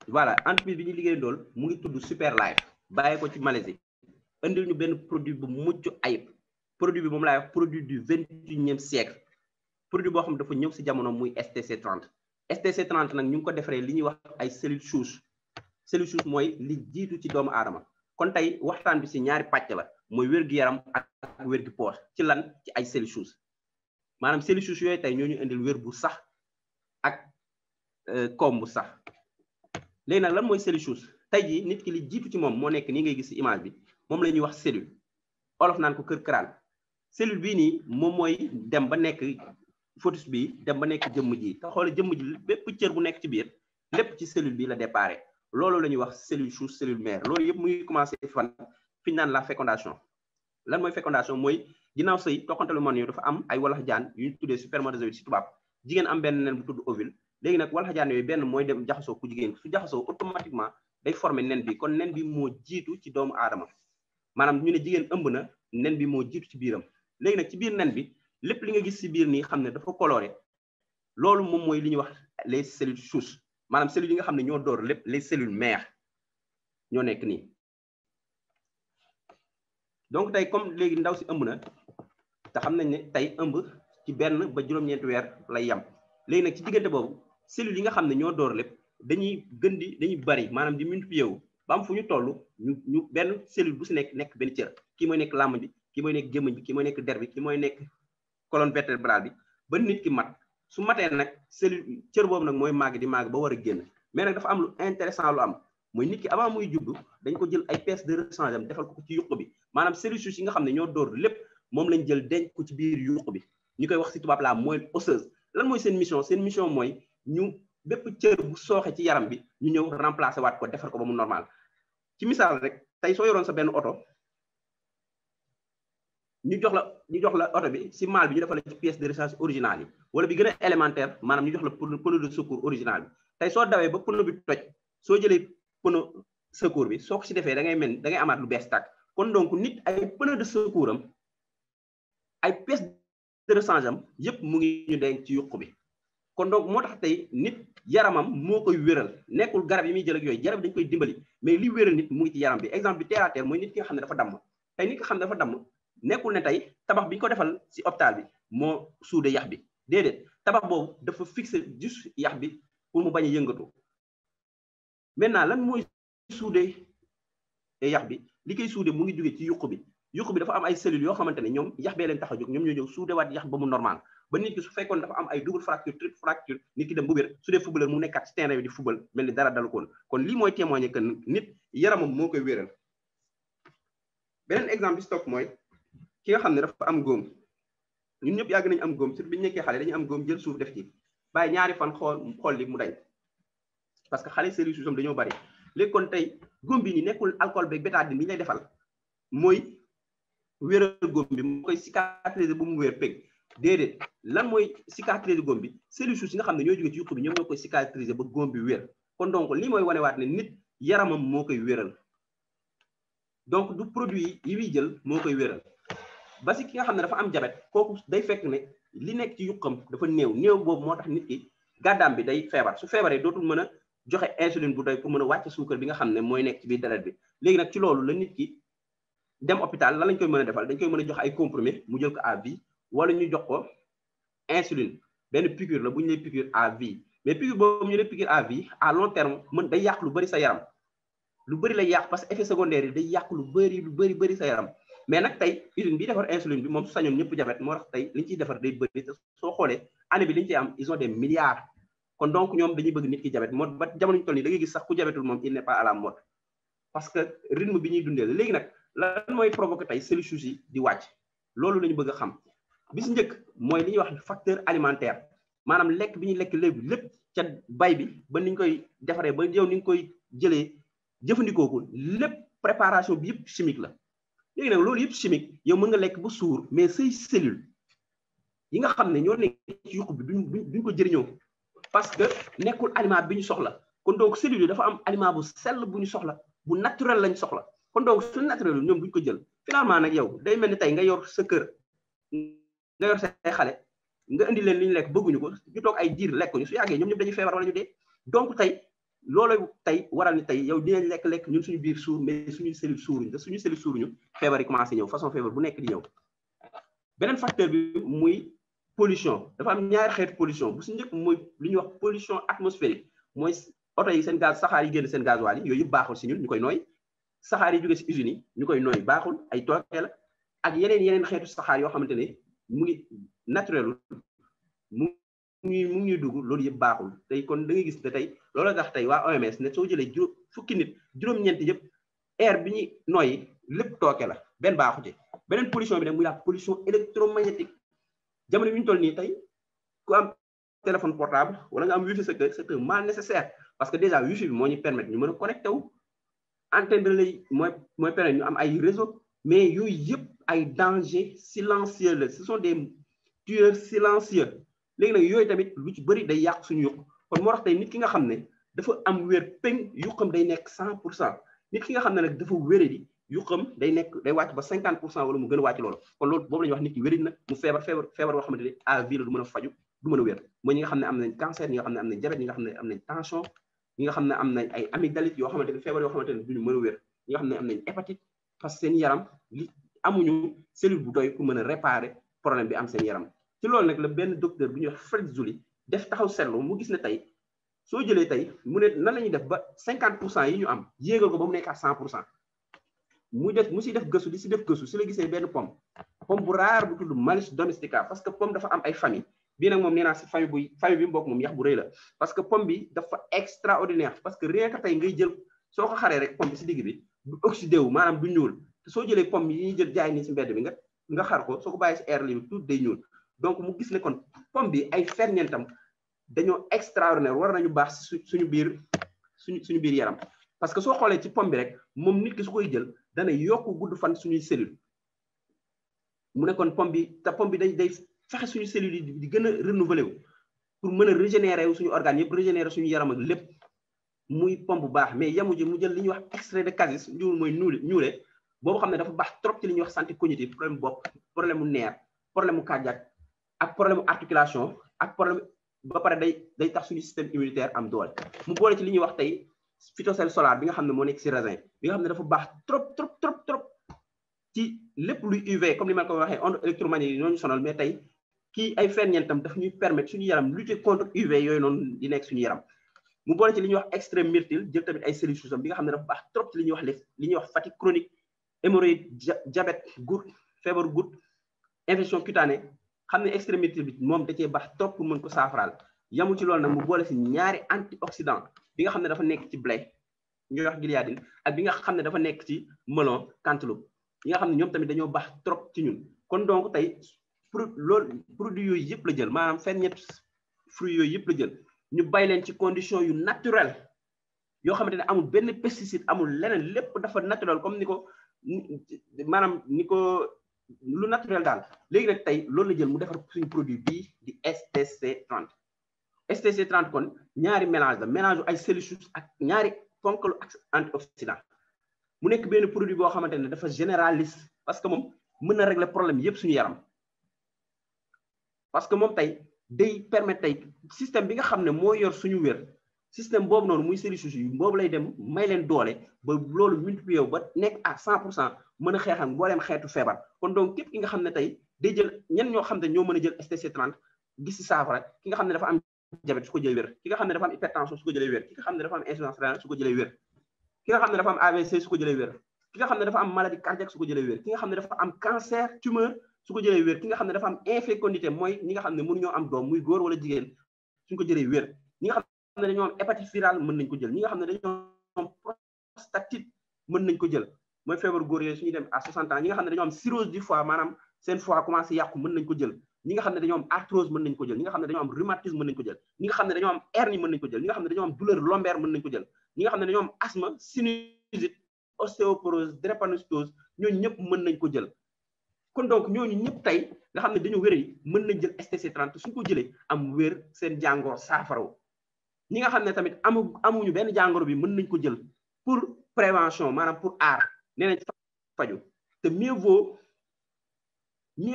voilà entreprise bi ñu liggéey dool mu ngi tudd Super Life bàyyi ko ci Malaisie indil ñu benn produit bu mucc ayib produit bi moom laay wax produit du 21e siècle produit boo xam ne dafa ñëw si jamono muy STC 30 STC 30 nag ñu ngi ko defaree li ñuy wax ay cellules souches cellules souches mooy li jiitu ci doomu aadama kon tey waxtaan bi si ñaari pàcc la mooy wér-gu-yaram ak wér-gu-poos ci lan ci ay cellules souches maanaam cellules souches yooyu tey ñoo ñu indil wér bu sax ak koom bu sax léegi nag lan mooy cellule souche tey jii nit ki li jiitu ci moom moo nekk nii ngay gis ci image bi moom la ñuy wax cellule olof naan ko kër crâne cellule bii nii moom mooy dem ba nekk fœtus bi dem ba nekk jëmm ji te xoole jëmm ji bépp cër bu nekk ci biir lépp ci cellule bi la déparé loolu la ñuy wax cellule souche cellule mère loolu yëpp muy commencé fan fi ñu naan la fécondation lan mooy fécondation mooy ginnaaw sëy toqantalu man yow dafa am ay walax jaan yu ñu tuddee spermatozoïde ci tubaab jigéen am benn nen bu tudd ovule léegi nag walax jaan yooyu benn mooy dem jaxasoo ku jigéen su jaxasoo automatiquement day former nen bi kon nen bi moo jiitu ci doomu aadama maanaam ñu ne jigéen ëmb na nen bi moo jiitu ci biiram léegi nag ci biir nen bi lépp li nga gis ci biir nii xam ne dafa coloré loolu moom mooy li ñuy wax les cellules souches maanaam cellules yi nga xam ne ñoo door lépp les cellules mères ñoo nekk nii donc tey comme léegi ndaw si ëmb na te xam nañ ne tey ëmb ci benn ba juróom-ñeenti weer lay yam léegi nag ci diggante boobu cellules yi nga xam ne ñoo door lépp dañuy bari maanaam di multiplier wu ba am fu ñu toll ñu benn cellule bu si nekk benn cër kii mooy nekk làmb bi kii mooy nekk gémmiñ bi kii mooy nekk der bi kii mooy nekk colonne vertébrale bi ba nit ki mat su matee nag cellule cër boobu nag mooy màgg di màgg ba war a génn mais nag dafa am lu intéressant lu am mooy nit ki avant muy juddu dañ ko jël ay pièces de rechange am defal ko ci yuq bi maanaam cellules souches yi nga xam ne ñoo door lépp moom lañ jël denc ko ci biir yuq bi ñu koy wax ci tubaab la moelle osseuse lan mooy seen mission mooy ñu bépp cër bu sooxe ci yaram bi ñu ñëw remplacer waat ko defar ko ba mu normal ci misaal rek tey soo yoroon sa benn oto ñu jox la oto bi si maal bi ñu defal la ci pièce de rechange originale yi wala bi gën a élémentaire maanaam ñu jox la pneu de secours original bi tey soo dawee ba pneu bi toj soo jëlee pneu secours bi soo ko si defee da ngay amaat lu bees tàkk kon donc nit ay pneu de secours am ay pièce de rechange am yëpp mu ngi ñu denc ci yuq bi kon donc moo tax tey nit yaramam moo koy wéral nekkul garab yi muy jël ak yooyu garab dañ koy dimbali mais li wéral nit mu ngi ci yaram bi exemple bi terre à terre mooy nit ki nga xam ne dafa damm tey nit ki nga xam ne dafa damm nekkul ne tey tabax bi ñu ko defal si hôpital bi moo suude yax bi déedéet tabax boobu dafa fixé juste yax bi pour mu bañ a yëngatu maintenant lan mooy suude yax bi li koy suude mu ngi jóge ci yuq bi dafa am ay cellules yoo xamante ne ñoom yax bee leen tax a jóg ñoom ñoo ñëw suude waat yax ba mu normal ba nit ki su fekkoon dafa am ay double fracture triple fracture nit ki dem bu wér su dee footballeur mu nekkaat ci terrain bi di football mel ni dara dalu koon kon lii mooy témoigner que nit yaramam moo koy wéral beneen exemple bi stock mooy ki nga xam ne dafa am góom ñun ñëpp yàgg nañu am góom surtout bi ñu nekkee xale dañuy am góom jël suuf def ci bàyyi ñaari fan xool li mu dañ parce que xale cellules souches dañoo bari léegi kon tey góom bi ni nekkul alcool beeg bétadine bi ñu lay defal mooy wéral góom bi moo koy cicatriser bu mu wér peg déedéet lan mooy cicatriser góom bi cellules souches yi nga xam ne ñoo jógee ci yuq bi ñoom ñoo koy cicatriser ba góom bi wér kon donc lii mooy wanewaat ne nit yaramam moo koy wéral donc du produit yi muy jël moo koy wéral ba si ki nga xam ne dafa am jabet kooku day fekk ne li nekk ci yuqam dafa néew boobu moo tax nit ki gàddaam bi day feebar su feebaree dootul mën a joxe insuline bu doy pour mën a wàcce suukar bi nga xam ne mooy nekk ci biir deret bi léegi nag ci loolu la nit ki dem hôpital lan lañ koy mën a defal dañ koy mën a jox ay comprimé mu jël ko à vie wala ñu jox ko insuline benn piqûre la bu ñu lay piqûre à vie mais piqûre boobu ñu lay piqûre à vie à long terme mën day yàq lu bëri sa yaram lu bëri lay yàq parce que effet secondaire yi day yàq lu bëri sa yaram mais nag tey usine bi defar insuline bi moom su sañoon ñëpp jabet moo tax tey li ñu ciy defar day bëri te soo xoolee année bi li ñu ciy am ils ont des milliards kon donc ñoom dañuy bëgg nit ki jabet moo ba jamono ñu toll nii da ngay gis sax ku jabetul moom il n'est pas à la mode parce que rythme bi ñuy dundee léegi nag lan mooy provoquer tey cellules souches yi di wàcc loolu la ñu bëgg a xam bi si njëkk mooy li ñuy wax facteur alimentaire maanaam lekk bi ñuy lekk lépp ca bay bi ba ni ñu koy defaree ba yow ni nga koy jëlee jëfandikoo ko lépp préparation bi yëpp chimique la léegi nag loolu yëpp chimique yow mën nga lekk ba suur mais say cellules yi nga xam ne ñoo nekk ci yuq bi duñ ko jëriñoo parce que nekkul aliment bi ñu soxla kon donc cellules yi dafa am aliment bu sell bu ñu soxla bu naturel lañ soxla kon donc su naturel ñoom duñ ko jël finalement nag yow day mel ni tey nga yor sa kër nga yor say xale nga indi leen li ñu lekk bëgguñu ko ñu toog ay diir lekk ñu su yàggee ñoom ñëpp dañuy feebar wala ñu dee donc tey loolu tey waral ni tey yow dinañ lekk ñun suñu biir suur mais suñu cellule suuruñu te suñu cellule suuruñu feebar yi commencé ñëw façon feebar bu nekk di ñëw beneen facteur bi muy pollution dafa am ñaari xeetu pollution bu si njëkk mooy li ñuy wax pollution atmosphérique mooy oto yi seen gaz saxaar yi génn seen gasoil yi yooyu yëpp baaxul si ñun ñu koy nooy saxaar yi jóge si usines yi ñu koy nooy baaxul ay tooke la ak yeneen xeetu saxaar yoo xamante ne mu ngi naturel mu ngi dugg loolu yëpp baaxul tey kon da ngay gis ne tey loolu tax tey waa OMS ne soo jëlee fukki nit juróom-ñeent yëpp air bi ñuy nooyi lépp tooke la benn baaxu ci beneen pollution bi nag muy la pollution électromagnétique jamono bi ñu toll nii tey ku am téléphone portable wala nga am wifi sa kër c'est un mal nécessaire parce que déjà wifi bi moo ñu permettre ñu mën a connecté wu antenne lay mooy permettre ñu am ay réseau mais yooyu yëpp ay danger silencieux la ce sont des tueurs silencieux léegi nag yooyu tamit lu ci bëri day yàq suñu yuq kon moo tax tey nit ki nga xam ne dafa am wér péng yuqam day nekk 100% nit ki nga xam ne nag dafa wéradi yuqam day wàcc ba 50% wala mu gën a wàcc loolu kon loolu boobu la ñuy wax nit ki wérid na mu feebar boo xamante ne à vie la du mën a faju du mën a wér mooy ñi nga xam ne am nañ cancer ñi nga xam ne am nañ diabète ñi nga xam ne am nañ tension ñi nga xam ne am nañ ay amygdalite yoo xamante ne feebar yoo xamante ne duñu mën a wér ñi nga xam ne am nañ hépatite parce que seen yaram li amuñu cellule bu doy pour mën a réparer problème bi am seen yaram ci loolu nag la benn docteur bu ñuy wax Fred Zuli def taxaw seetlu mu gis ne tey soo jëlee tey mu ne nan la ñuy def ba 50% yi ñu am yéegal ko ba mu nekk à 100% mu si def gëstu si la gisee benn pomme bu rare bu tudd Malus domestica parce que pomme dafa am ay famille bii nag moom nee naa si famille bi mu bokk moom yax bu rëy la parce que pomme bi dafa extraordinaire parce que rien que tey ngay jël soo ko xaree rek pomme bi si digg bi du oxydé wu maanaam du ñuul te soo jëlee pomme yi ñuy jël jaay nii si mbedd bi nga xar ko soo ko bàyyi si air libre tout day ñuul donc mu gis ne kon pomme bi ay ferñeentam dañoo extraordinaire war nañu baax suñu biir yaram parce que soo xoolee ci pomme bi rek moom nit ki su koy jël dana yokk gudd fan suñuy cellule mu ne kon pomme bi day fexe suñu cellules yi di gën a renouveler wu pour mën a régénérer wu suñu organes yëpp régénérer suñu yaram ak lépp muy pomme bu baax mais yamu ji mu jël li ñuy wax extrait de cassis njuul mooy ñuule boobu xam ne dafa baax trop ci li ñuy wax santé cognitive problème bopp problème mu nerf problème mu cardiaque ak problème mu articulation ak problème ba pare day tax suñu système immunitaire am doole mu boole ci li ñuy wax tey phytocell solar bi nga xam ne moo nekk si raisin bi nga xam ne dafa baax trop ci lépp luy UV comme li ma ko waxee onde électromagnétique ñoo ñu sonal mais tey kii ay ferñeentam daf ñuy permettre suñu yaram lutter contre UV yooyu noonu di nekk suñu yaram mu boole ci li ñuy wax extrême myrtille jël tamit ay cellules souches bi nga xam ne dafa baax trop ci li ñuy wax fatigue chronique hémorroïde diabète goutte feebaru goutte infection cutanée xam ne extrême myrtille bi moom da cee baax trop pour mën ko saafaraal yamul ci loolu nag mu boole si ñaari antioxydant bi nga xam ne dafa nekk ci blé ñuy wax gliadine ak bi nga xam ne dafa nekk ci melon cantaloupe yi nga xam ne ñoom tamit dañoo baax trop ci ñun kon donc tey produit yooyu yëpp la jël maanaam ferñeent fruits yooyu yëpp la jël ñu bay leen ci condition yu naturel yoo xamante ne amul benn pesticide amul leneen lépp dafa naturel comme ni ko lu naturel daal léegi nag tey loolu la jël mu defar suñu produit bii di STC30 STC30 kon ñaari mélange la mélange ay cellules souches ak ñaari ponkalu antioxydant mu nekk benn produit boo xamante ne dafa généraliste parce que moom mën na régler problème yëpp suñu yaram parce que moom tey day permettre tey système bi nga xam ne moo yor suñu wér système boobu noonu muy cellules souches yi boobu lay dem may leen doole ba loolu multiplier wu ba nekk à 100% mën a xeexam mbooleem xeetu feebar kon donc képp ki nga xam ne tey day jël ñenn ñoo xam ne ñoo mën a jël STC30 gis si saafara ki nga xam ne dafa am diabète su ko jëlee wér ki nga xam ne dafa am hypertension su ko jëlee wér ki nga xam ne dafa am insuffisance rénale su ko jëlee wér ki nga xam ne dafa am AVC su ko jëlee wér ki nga xam ne dafa am maladie cardiaque su ko jëlee wér ki nga xam ne dafa am cancer tumeur su ko jëlee wér ki nga xam ne dafa am infécondité mooy ñi nga xam ne mënuñoo am doom muy góor wala jigéen suñ ko jëlee wér ñi nga xam ne dañoo am hépatite virale mën nañ ko jël ñi nga xam ne dañoo am prostatite mën nañ ko jël mooy feebaru góor yooyu suñuy dem à 60 ans ñi nga xam ne dañoo am cirrhose du foie maanaam seen foie commencé yàqu mën nañ ko jël ñi nga xam ne dañoo am arthrose mën nañ ko jël ñi nga xam ne dañoo am rhumatisme mën nañ ko jël ñi nga xam ne dañoo am hernie mën nañ ko jël ñi nga xam ne dañoo am douleur lombaire mën nañ ko jël ñi nga xam ne dañoo am asthme sinusite ostéoporose drépanocytose ñooñu ñëpp mën nañ ko jël kon donc ñooñu ñëpp tey nga xam ne dañu wér yi mën nañ jël STC30 suñ ko jëlee am wér seen jàngoro saafaraw ñi nga xam ne tamit amuñu benn jàngoro bi mën nañ ko jël pour prévention maanaam pour aar nee nañ faju te mieux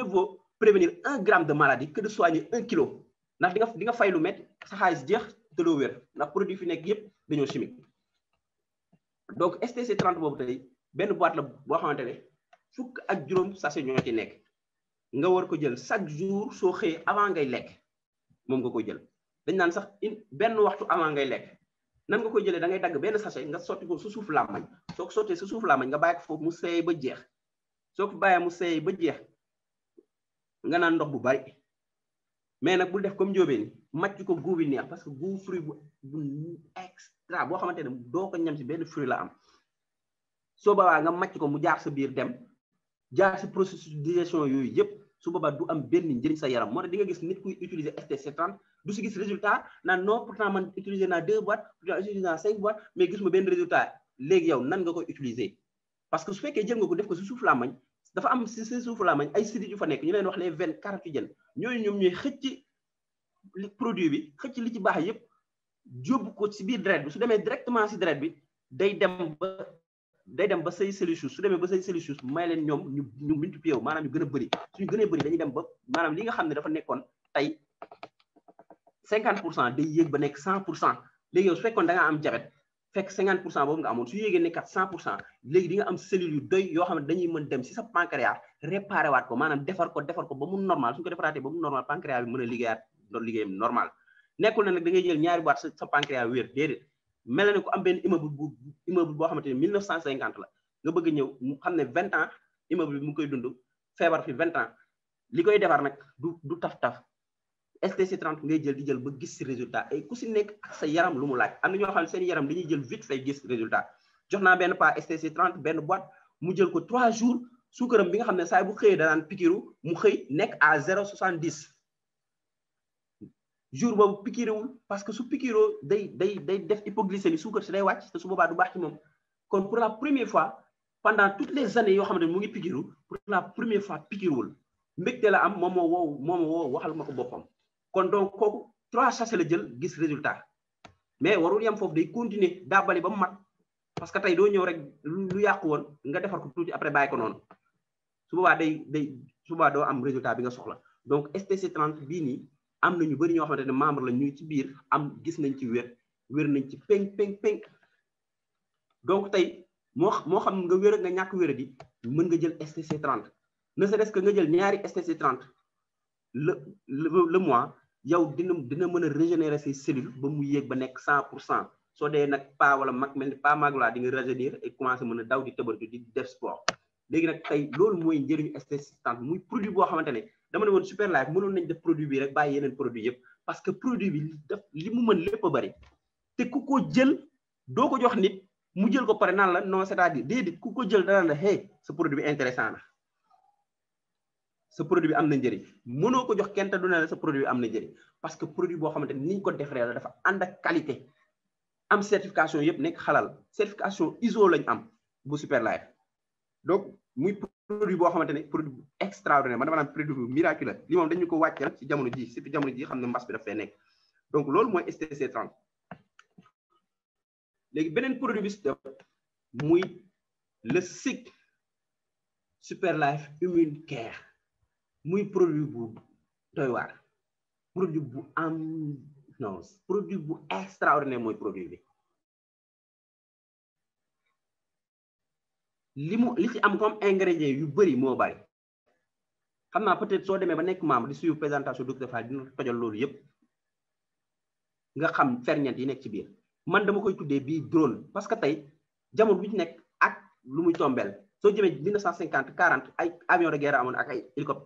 vaut prévenir 1 gramme de maladie que de soigner 1 kilo ndax di nga fay lu métti sa xaalis jeex tëloo wér ndax produit fi nekk yëpp dañoo chimique. Donc STC 30 boobu tey benn boîte la boo xamante ne fukk ak juróom sachet ñoo ci nekk nga war ko jël chaque jour soo xëyee avant ngay lekk moom nga koy jël dañ naan sax benn waxtu avant ngay lekk nan nga koy jëlee da ngay dagg benn sachet nga sotti ko su suuf làmmañ soo ko sottee su suuf làmmañ nga bàyyi ko foofu mu seey ba jeex soo ko bàyyee mu seey ba jeex nga naan ndox bu bari mais nag bul def comme njóobeen màcc ko goût bi neex parce que goût fruit bu extra boo xamante ne doo ko ñam si benn fruit la am soo boobaa nga màcc ko mu jaar sa biir dem jaar si processus de digestion yooyu yëpp su boobaa du am benn njëriñ sa yaram moo tax di nga gis nit kuy utiliser STC 30 du si gis résultat naan non pourtant man utiliser naa 2 boîtes pourtant utiliser naa 5 boîtes mais gis ma benn résultat léegi yow nan nga koy utiliser parce que su fekkee jël nga ko def ko si suuf làmmañ dafa am si suufu làmmañ ay sidit yu fa nekk ñu leen wax les veines carotidiennes ñooyu ñoom ñooy xëcc produit bi xëcc li ci baax yëpp yóbbu ko si biir deret bi su demee directement si deret bi day dem ba say cellules souches su demee ba say cellules souches may leen ñoom ñu multiplier wu maanaam ñu gën a bëri suñu gënee bëri dañuy dem ba maanaam li nga xam ne dafa nekkoon tey 50% day yéeg ba nekk 100% léegi yow su fekkoon da nga am diabète fekk 50% boobu nga amoon su yéegee nekkat 100% léegi di nga am cellules yu doy yoo xam ne dañuy mën dem si sa pancréas réparé waat ko maanaam defar ko ba mu normal suñu ko defaraatee ba mu normal pancréas bi mën a liggéeyam normal nekkul na nag da ngay jël ñaari boîte sa pancréas wér déedéet mel na ne ko am benn immeuble boo xamante ne 1950 la nga bëgg ñëw mu xam ne 20 ans immeuble bi mu koy dund feebar fi 20 ans li koy defar nag du taf STC 30 ngay jël di jël ba gis si résultat et ku si nekk ak sa yaram lu mu laaj am na ñoo xam ne seen yaram dañuy jël vite fait gis résultat jox naa benn pas STC 30 benn boîte mu jël ko 3 jours suukaram bi nga xam ne saa bu xëyee danaan pikiru mu xëy nekk à 0,70 jour boobu pikirewul parce que su pikiroo day def hypoglycémie suukar si day wàcc te su boobaa du baax ci moom kon pour la première fois pendant toutes les années yoo xam ne mu ngi pikiru pour la première fois pikirewul mbégte la am moom moo woo waxal ma ko boppam kon donc kooku 3 sachets la jël gis résultat mais warul yam foofu day continuer daabali ba mu mat parce que tey doo ñëw rek lu yàqu woon nga defar ko tuuti après bàyyi ko noonu su boobaa su boobaa doo am résultat bi nga soxla donc STC 30 bii nii am na ñu bëri ñoo xamante ne membre la ñuy ci biir am gis nañ ci wér nañ ci peng donc tey moo xam nga wér ak nga ñàkk wér di mën nga jël STC 30 ne serait-ce que nga jël ñaari STC 30 le mois yow dina mën a régénérer ses cellules ba mu yéeg ba nekk 100% soo dee nag pas wala mag mel ni pas magla di nga rajeunir et commencer mën a daw di tëbërtu di def sport léegi nag tey loolu mooy njëriñu STC 30 muy produit boo xamante ne dama ne woon Super Life mënoon nañ def produit bi rek bàyyi yeneen produit yëpp parce que produit bi li mu mën lépp a bari te ku ko jël doo ko jox nit mu jël ko pare naan la non c'est-à-dire déedéet ku ko jël danaan la hey sa produit bi intéressant na sa produit bi am na njëriñ mënoo ko jox kenn te du ne la sa produit bi am na njëriñ parce que produit boo xamante ni ñu ko defaree la dafa ànd ak qualité am certification yëpp nekk xalal certification ISO lañ am bu Super Life donc muy produit boo xamante ne produit bu extraordinaire man dama naan produit bu miraculeux li moom dañu ko wàcceel ci jamono ji surtout jamono ji xam ne mbas bi daf fee nekk donc loolu mooy STC 30 léegi beneen produit bi si def muy le SIC Super Life Immune Care muy produit bu doy waar produit bu produit bu extraordinaire mooy produit bi li ci am comme ingrédients yu bëri moo bëri xam naa peut-être soo demee ba nekk membre di suivre présentation docteur Fall dina tojal loolu yëpp nga xam ferñeent yi nekk ci biir man dama koy tuddee bii drone parce que tey jamono bi ci nekk ak lu muy tombeel soo jëmee 1950 40 ay avion de guerre amoon ak ay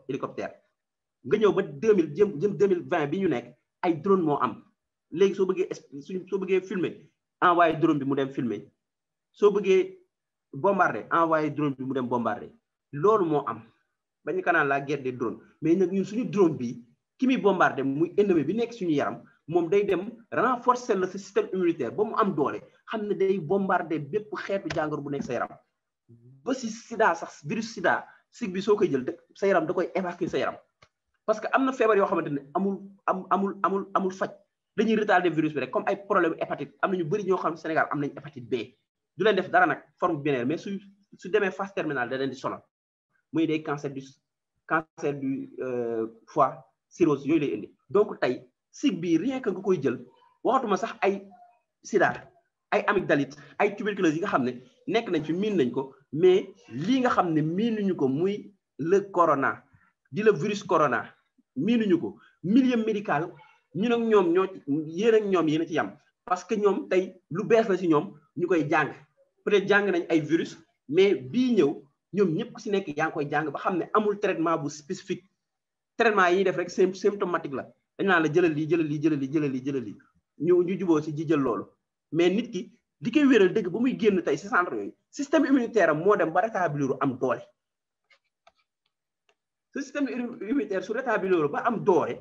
hélicoptère nga ñëw ba 2000 jëm 2020 bi ñu nekk ay drone moo am léegi soo bëggee filmer envoyé drone bi mu dem filmer soo bëggee bombarder envoyé drone bi mu dem bombarder loolu moo am bañu kanaan la guerre des drones mais nag ñun suñu drone bi ki muy bombarder muy ennemi bi nekk suñu yaram moom day dem renforcer le système immunitaire ba mu am doole xam ne day bombarder bépp xeetu jàngoro bu nekk sa yaram ba si sida sax virus sida sig bi soo koy jël sa yaram da koy évacuer sa yaram parce que am na feebar yoo xamante ne amul faj dañuy retarder virus bi rek comme ay problème hépatite am na ñu bëri ñoo xam Sénégal am nañ hépatite B du leen def dara nag forme binaire mais su demee phase terminale da leen di sonal muy des cancer du foie cirrhose yooyu lay indi donc tey sig bi rien que nga koy jël waxatuma sax ay sida ay amygdalite ay tuberculose yi nga xam ne nekk nañ fi miin nañ ko mais lii nga xam ne miinuñu ko muy le corona di le virus corona miinuñu ko milieu médical ñun ak ñoom ñoo yéen ak ñoom yéen a ci yam parce que ñoom tey lu bees la ci ñoom ñu koy jàng peut-être jàng nañ ay virus mais bii ñëw ñoom ñëpp ku si nekk yaa ngi koy jàng ba xam ne amul traitement bu spécifique traitement yi def rek symptomatique la dañ naan la jëlal lii jëlal lii jëlal lii jëlal lii jëlal lii ñu juboo si ji jël loolu mais nit ki li koy wéral dëgg ba muy génn tey si centre yooyu système immunitaire am moo dem ba rétablir am doole ce système immunitaire su rétablir ba am doole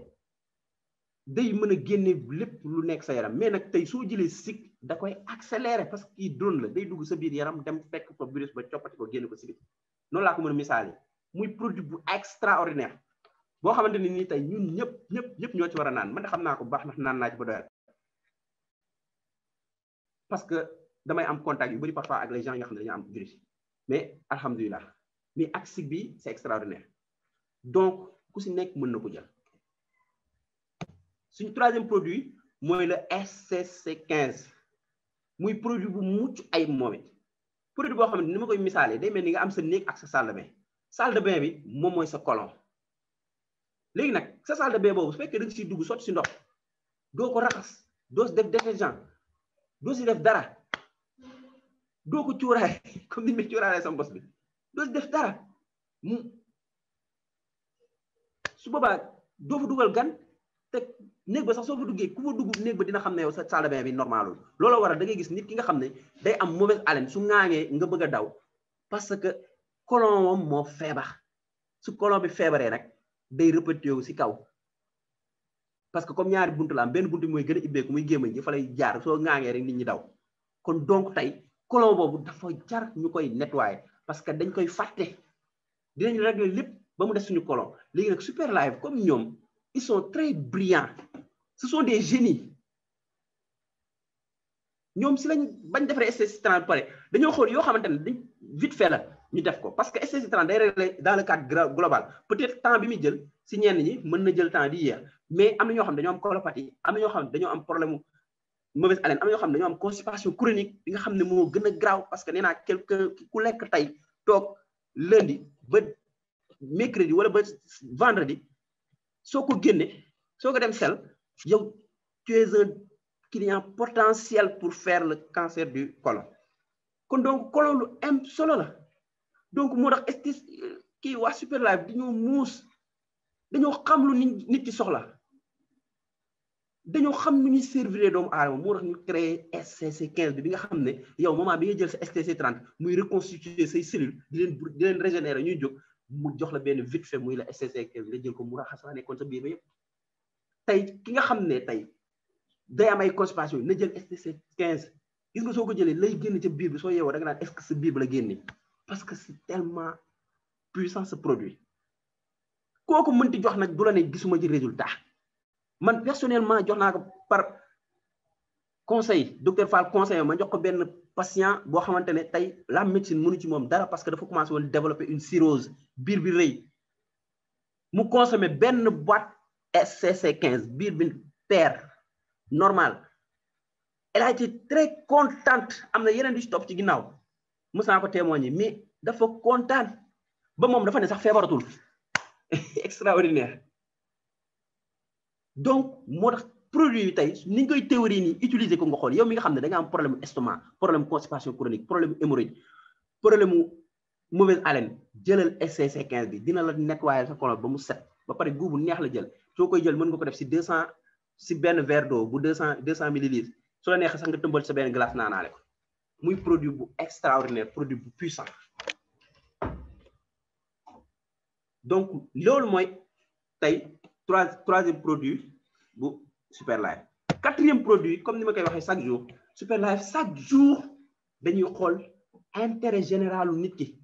day mën a génne lépp lu nekk sa yaram mais nag tey soo jëlee sik da koy accélérer parce que kii drone la day dugg sa biir yaram dem fekk fa virus ba coppati ko génne ko si biti noonu laa ko mën a misaale muy produit bu extraordinaire boo xamante ne nii tey ñun ñëpp ñoo ci war a naan man de xam naa ko bu baax ndax naan naa ci ba doyal parce que damay am contact yu bëri parfois ak les gens yoo xam ne dañoo am virus mais alhamdulilah mais ak sik bi c'est extraordinaire donc ku si nekk mën na ko jël suñu troisième produit mooy le SCC15 muy produit bu mucc ay moom it produit boo xam ne ni ma koy misaalee day mel ni nga am sa néeg ak sa salle de bain bi moom mooy sa colon léegi nag sa salle de bain boobu su fekkee da nga siy dugg sotti si ndox doo ko raxas doo si def détergent doo si def dara doo ko cuuraay comme ni ma cuuraalee sama bos bi doo si def dara su boobaa doo fa dugal gan te néeg ba sax soo fa duggee ku fa dugg néeg ba dina xam ne yow sa salle de bain bi normalul looloo waral da ngay gis nit ki nga xam ne day am mauvaise haleine su ŋaaŋee nga bëgg a daw parce que colon moom moo feebar su colon bi feebaree nag day répété wu si kaw parce que comme ñaari buntu la am benn buntu bi mooy gën a ibbeeku muy gémmañ ji fa lay jaar soo ŋaaŋee rek nit ñi daw kon donc tey colon boobu dafa jar ñu koy nettoyer parce que dañ koy fàtte dinañ régler lépp ba mu des suñu colon léegi nag Super Life comme ñoom ils sont très brillants ce sont des génies ñoom si lañ bañ defaree STC30 pare dañoo xool yoo xamante ne dañ vite fait la ñu def ko parce que STC30 day régler dans le cadre global peut-être temps bi muy jël si ñenn ñi mën na jël temps di yéex mais am na ñoo xam ne dañoo am colopathie am na ñoo xam ne dañoo am problème mauvaise haleine am na ñoo xam ne dañoo am constipation chronique bi nga xam ne moo gën a graaw parce que nee naa quelqu'un ku lekk tey toog lundi ba mercredi wala ba vendredi soo ko génne soo ko dem sel yow tu es un client potentiel pour faire le cancer du côlon kon donc côlon lu am solo la donc moo tax kii waa Super Life dañoo muus dañoo xam lu nit ci soxla dañoo xam nu ñuy servir doomu aadama moo tax ñu créé SCC15 bi nga xam ne yow moment bi nga jël sa STC30 muy reconstituer say cellules di leen régénérer ñuy jóg mu jox la benn vite fait muy la SCC15 nga jël ko mu raxas la nekkoon sa biir ba yëpp tey ki nga xam ne tey day am ay constipation na jël STC15 gis nga soo ko jëlee lay génn ca biir bi soo yeewoo da nga naan est-ce que sa biir bi la génne parce que c'est tellement puissant ce produit kooku mënti jox nag du la ne gisuma ci résultat man personnellement jox naa ko par conseil docteur Fall conseil ma jox ko benn patient boo xamante ne tey la médecine mënu ci moom dara parce que dafa commencé woon développer une cirrhose biir bi rëy mu consommé benn boîte SCC15 biir bi paire normal elle a été très contente am na yeneen di topp ci ginnaaw mës naa ko témoigner mais dafa kontaan ba moom dafa ne sax feebaratul extraordinaire donc moo tax produit yi tey ni ñu koy théorie nii utiliser ko nga xool yow mi nga xam ne da nga am problème estomac problème constipation chronique problème hémorroïde problème mauvaise haleine jëlal SCC15 bi dina la nettoyer sa colon ba mu set ba pare guubu neex la jël soo koy jël mën nga ko def si 200 si benn verre d'eau bu 200 millilitres su la neexee sax nga tëmbal sa benn glace naanaale ko muy produit bu extraordinaire produit bu puissant donc loolu mooy tey troisième produit bu Super Life quatrième produit comme ni ma koy waxee chaque jour Super Life chaque jour dañuy xool intérêt général u nit ki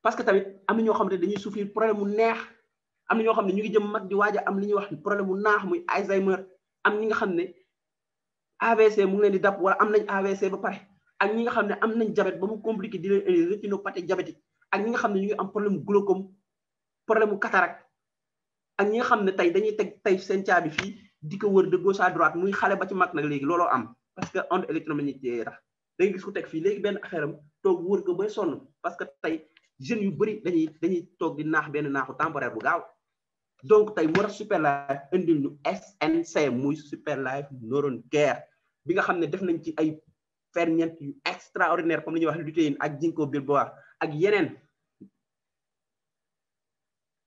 parce que tamit am na ñoo xam ne dañuy souffrir problème mu neex am na ñoo xam ne ñu ngi jëm mag di waaj a am li ñuy wax problème mu naax muy Alzheimer am ñi nga xam ne AVC mu ngi leen di dab wala am nañ AVC ba pare ak ñi nga xam ne am nañ diabète ba mu compliqué di leen rétinopathie diabétique ak ñi nga xam ne ñu ngi am problème glaucome problème mu cataracte ak ñi nga xam ne tey dañuy teg tey seen caabi fii di ko wër de gauche à droite muy xale ba ci mag nag léegi looloo am parce que onde électromagnétique tax da ngay gis ku teg fii léegi benn affaire am toog wër ko bay sonn parce que tey jeunes yu bëri dañuy toog di naax benn naaxu temporaire bu gaaw donc tey war a Superlife indil ñu SNC muy Superlife Neuron Care bi nga xam ne def nañ ci ay ferñeent yu extraordinaire comme li ñuy wax lutéine ak ginkgo biloba ak yeneen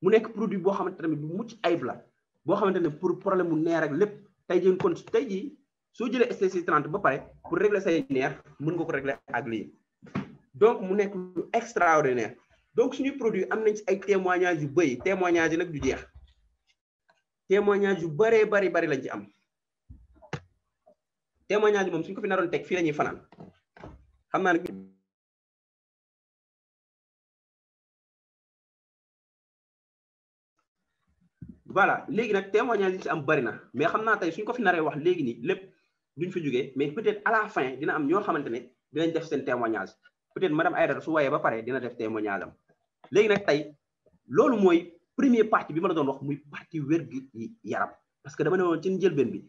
mu nekk produit boo xamante ne bu mucc ayib la boo xamante ne pour problème mu neer ak lépp tey jii kon tey jii soo jëlee STC 30 ba pare pour régler say neer mën nga ko régler ak lii donc mu nekk lu extraordinaire donc suñuy produit am nañ ci ay témoignages yu bëri témoignages yi nag du jeex témoignage yu bëree bari lañ ci am témoignage moom suñ ko fi naroon teg fii la ñuy fanaan xam naa ne voilà léegi nag témoignage yi ci am bëri na mais xam naa tey suñ ko fi naree wax léegi nii lépp duñ fi jógee mais peut-être à la fin dina am ñoo xamante ne dinañ def seen témoignage peut-être madame Aïdara su wayee ba pare dina def témoignage am léegi nag tey loolu mooy première partie bi ma la doon wax muy partie wér-gu-yaram parce que dama ne woon ci njëlbeen bi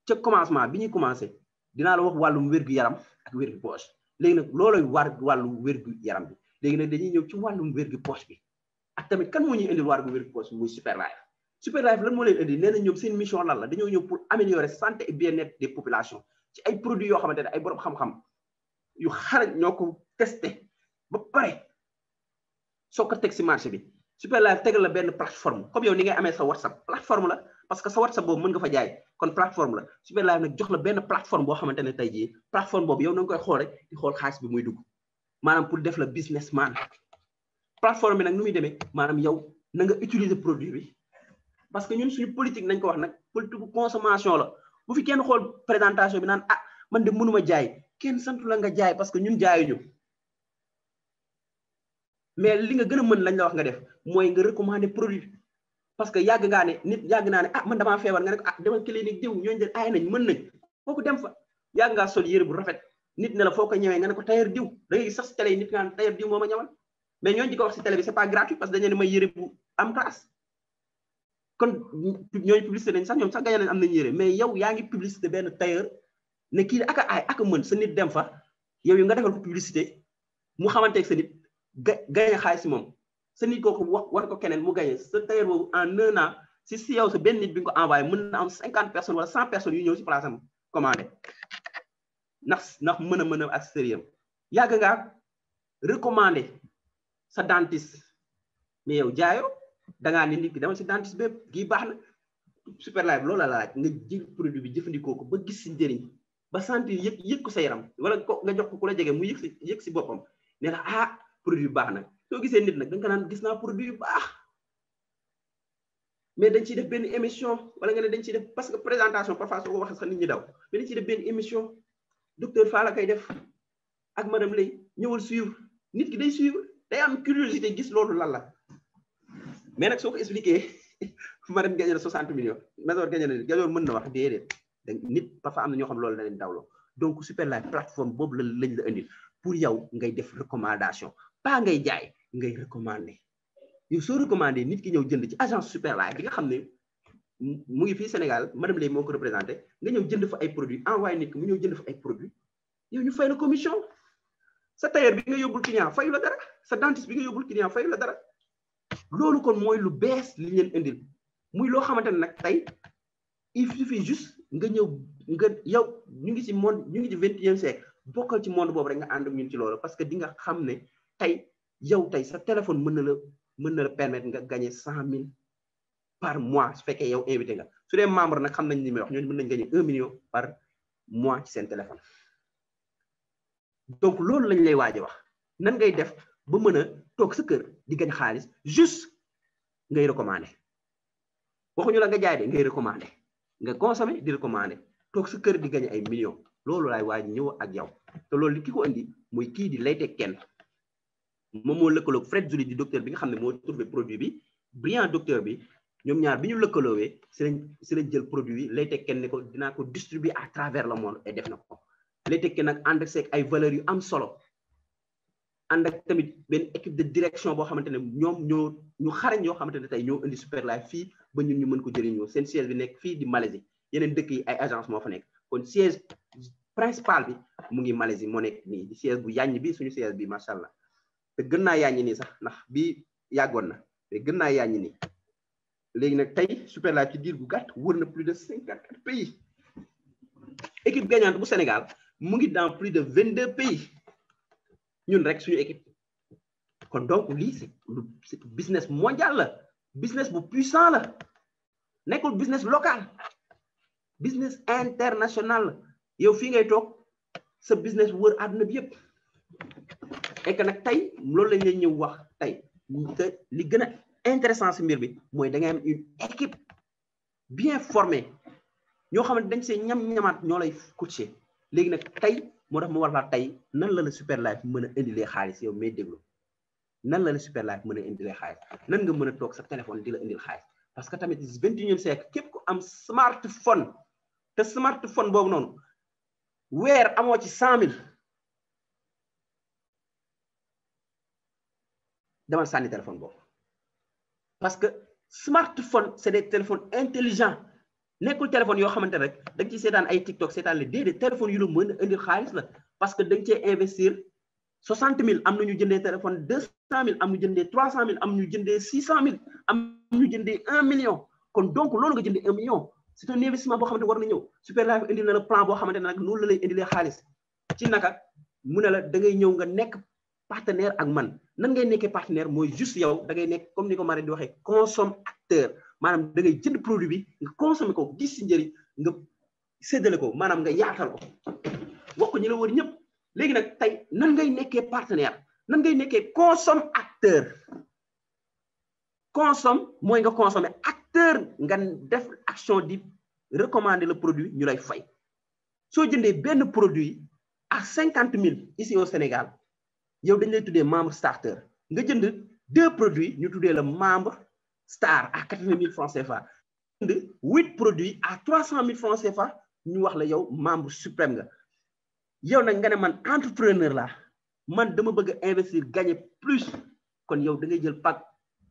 ca commencement bi ñuy commencé dinaa la wax wàllum wér-gu-yaram ak wér-gu-poche léegi nag looloy wàllu wér-gu-yaram bi léegi nag dañuy ñëw ci wàllum wér-gu-poche bi ak tamit kan moo ñuy indil wàllu wér-gu-poche bi muy Superlife Superlife lan moo leen indi nee na ñoom seen mission lan la dañoo ñëw pour améliorer santé et bien-être des populations ci ay produits yoo xamante ne ay borom xam-xam yu xarañ ñoo ko testé ba pare soo ko teg si marché bi Superlife tegal la benn plateforme comme yow ni ngay amee sa WhatsApp plateforme la parce que sa WhatsApp boobu mën nga fa jaay kon plateforme la Superlife nag jox la benn plateforme boo xamante ne tey jii plateforme boobu yow na nga koy xool rek di xool xaalis bi muy dugg maanaam pour def la businessman plateforme bi nag nu muy demee maanaam yow na nga utiliser produit bi parce que ñun suñu politique nañ ko wax nag politique bu consommation la bu fi kenn xool présentation bi naan ah man de mënuma jaay kenn santu la nga jaay parce que ñun jaayuñu mais li nga gën a mën lañ la wax nga def mooy nga recommander produit parce que yàgg ngaa ne nit yàgg naa ne ah man damaa feebar nga ne ko ah demal clinique diw ñooñu de aay nañ mën nañ kooku dem fa yàgg ngaa sol yére bu rafet nit ne la foo ko ñëwee nga ne ko tailleur diw da ngay sax si télé yi nit nga naan tailleur diw moo ma ñawal mais ñooñu di ko wax si télé bi c'est pas gratuit parce que dañu ne may yére bu am classe kon ñooñu publicité nañ sax ñoom sax gañe nañ am nañ yére mais yow yaa ngi publicité benn tailleur ne kii aka aay aka mën sa nit dem fa yow nga defal ko publicité mu xamanteeg sa nit gañe xaalis si moom sa nit kooku wax war ko keneen mu gañe sa tailleur boobu en 1 an si yow sa benn nit bi nga ko envoyé mën na am 50 personnes wala 100 personnes yu ñëw si place am commandé ndax mën a ak sérieux yàgg ngaa recommandé sa dentiste mais yow jaayoo dangaa ne nit ki dama si dentiste bépp kii baax na Superlife loolu la laaj nga jël produit bi jëfandikoo ko ba gis si njëriñ ba sentir yëg ko sa yaram wala ko nga jox ko ku la jege mu yëg si boppam ne la ah produit bi baax na soo gisee nit nag da nga naan gis naa produit yu baax mais dañ ciy def benn émission wala nga ne dañ ciy def parce que présentation parfois soo ko waxee sax nit ñi daw mais dañ ciy def benn émission docteur Fall la koy def ak madame Lay ñëwal suivre nit ki day suivre day am curiosité gis loolu lan la mais nag soo ko expliqué madame gagné na 60 millions Major gagné na Gajoor mën na wax déedéet nit parfois am na ñoo xam loolu la leen dawloo donc Superlife plateforme boobu lañ la indil pour yow ngay def recommandation pas ngay jaay ngay recommander yow soo recommandé nit ki ñëw jënd ci agence Superlife bi nga xam ne mu ngi fii Sénégal madame Lay moo ko représenté nga ñëw jënd fa ay produits envoyé nit ki mu ñëw jënd fa ay produits yow ñu fay la commission sa tailleur bi nga yóbbul client fayu la dara sa dentiste bi nga yóbbul client fayu la dara loolu kon mooy lu bees li leen indil muy loo xamante ne nag tey il suffit juste nga ñëw nga yow ñu ngi ci monde ñu ngi ci 21e siècle bokkal ci monde boobu rek nga ànd ak ñun ci loolu parce que di nga xam ne tey yow tey sa téléphone mën na la permettre nga gagner 100 000 par mois su fekkee yow invité nga su dee membre nag xam nañ li may wax ñooñu mën nañ gagner 1 million par mois ci seen téléphone donc loolu lañ lay waaj a wax nan ngay def ba mën a toog sa kër di gañ xaalis juste ngay recommander waxuñu la nga jaay de ngay recommander nga consommer di recommander toog sa kër di gañ ay millions loolu laay waaj ñëw ak yow te loolu li ki ko indi muy kii di Laytech Ken moom moo lëkkaloog Fred Joly di docteur bi nga xam ne moo trouvé produit bi brillant docteur bi ñoom ñaar bi ñu lëkkaloowee si lañ jël produit bi Laytech Ken ne ko dinaa ko distribuer à travers le monde et def na ko Laytech Ken nag ànd ak ay valeurs yu am solo ànd ak tamit benn équipe de direction boo xamante ne ñoom ñu xarañ yoo xamante ne tey ñoo indi Superlife fii ba ñun ñu mën ko jëriñoo seen siège bi nekk fii di Malaisie yeneen dëkk yi ay agence moo fa nekk kon siège principal bi mu ngi Malaisie moo nekk nii di siège bu yàññ bi suñu siège bi macha allah te gën naa yàññi nii sax ndax bii yàggoon na te gën naa yàññi nii léegi nag tey Super Life ci diir bu gàtt wër na plus de 54 pays équipe gagnante bu Sénégal mu ngi dans plus de 22 pays ñun rek suñu équipe kon donc lii c'est business mondial la business bu puissant la nekkul business local business international la yow fii ngay toog sa business wër àdduna bi yëpp et que nag tey loolu lañ leen ñëw wax tey te li gën a intéressant si mbir bi mooy da ngay am une équipe bien formée ñoo xamante dañ see ñam-ñamaat ñoo lay coacher léegi nag tey moo tax mu war laa tey nan la Super Life mën a indilee xaalis yow may déglu nan la Super Life mën a indilee xaalis nan nga mën a toog sa téléphone di la indil xaalis parce que tamit 21e siècle képp ku am smartphone te smartphone boobu noonu weer amoo ci 100 000 demal sànni téléphone boobu parce que smartphone c'est des téléphones intelligents nekkul téléphone yoo xamante rek da nga ciy seetaan ay TikTok seetaan le déedéet téléphone yu la mën a indil xaalis la parce que da nga cee investir 60 000 am na ñu jëndee téléphone 200 000 am ñu jëndee 300 000 am ñu jëndee 600 000 am ñu jëndee 1 million kon donc loolu nga jëndee 1 million c'est un investissement boo xamante war na ñëw Super Life indil na la plan boo xamante ne nag noonu la lay indilee xaalis ci naka mu ne la da ngay ñëw nga nekk partenaire ak man nan ngay nekkee partenaire mooy juste yow da ngay nekk comme ni ko Marie di waxee consommateur maanaam da ngay jënd produit bi nga consommer ko gis si njëriñ nga séddale ko maanaam nga yaatal ko wax ko ñi la wër ñëpp léegi nag tey nan ngay nekkee partenaire nan ngay nekkee consommateur consomme mooy nga consommer acteur nga def action di recommander le produit ñu lay fay soo jëndee benn produit à 50 000 ici au Sénégal yow dañ lay tuddee membre starter nga jënd 2 produits ñu tuddee le membre star à 80 000 francs CFA jënd 8 produits à 300 000 francs CFA ñu wax la yow membre suprême nga yow nag nga ne man entrepreneur la man dama bëgg a investir gagner plus kon yow da ngay jël pack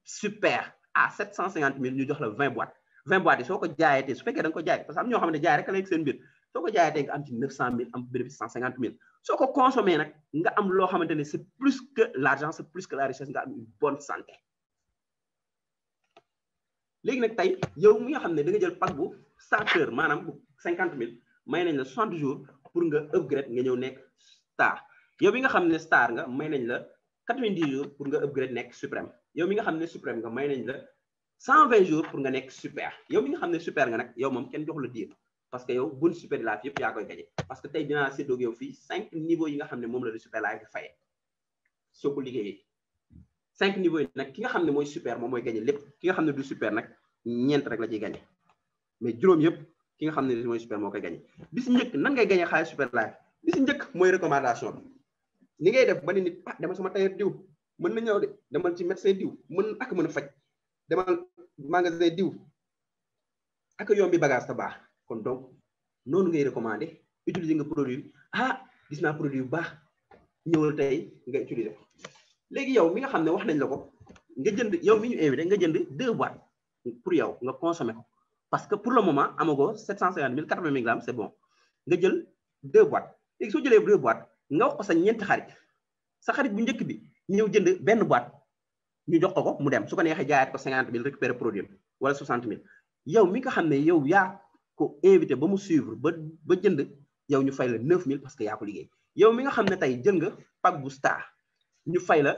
super à 750 000 ñu jox la 20 boîtes 20 boîtes yi soo ko jaayatee su fekkee da nga ko jaay parce que am ñoo xam ne jaay rek la seen mbir soo ko jaayatee nga am ci 900 000 am bénéfice 150 000 soo ko consommé nag nga am loo xamante ne c'est plus que l'argent c'est plus que la richesse nga am une bonne santé léegi nag tey yow mi nga xam ne da nga jël pack bu starter maanaam bu 50 000 may nañ la 60 jours pour nga upgrade nga ñëw nekk star yow mi nga xam ne star nga may nañ la 90 jours pour nga upgrade nekk suprême yow mi nga xam ne suprême nga may nañ la 120 jours pour nga nekk super yow mi nga xam ne super nga nag yow moom kenn jox la diir parce que yow bun Super Life yëpp yaa koy gañe parce que tey dinaa séddoog yow fii 5 niveaux yi nga xam ne moom la di Super Life fayee soo ko liggéeyee 5 niveaux yi nag ki nga xam ne mooy super moom mooy gañe lépp ki nga xam ne du super nag ñeent rek la ciy gañe mais juróom yëpp ki nga xam ne mooy super moo koy gañe bi si njëkk nan ngay gañe xaalis Super Life bi si njëkk mooy recommandation bi ni ngay def ba ni nit demal sama tailleur diw mën na ñëw de demal ci médecin diw mën a faj demal magasin diw ak yombi bagage ta baax kon donc noonu ngay recommander utiliser nga produit gis naa produit bu baax ñëwal tey nga utiliser ko léegi yow mi nga xam ne wax nañ la ko nga jënd yow mi ñu invité nga jënd 2 boîtes pour yow nga consommer ko parce que pour le moment amago 750 000 80 000 grammes c'est bon nga jël 2 boîtes léegi soo jëlee 2 boîtes nga wax ko sa ñeenti xarit sa xarit bu njëkk bi ñëw jënd benn boîte ñu jox ko mu dem su ko neexee jaayaat ko 50 000 récupérer produit wala 60 000 yow mi nga xam ne yow yaa ko invité ba mu suivre ba jënd yow ñu fay la 9 000 parce que yaa ko liggéey yow mi nga xam ne tey jël nga pack bu star ñu fay la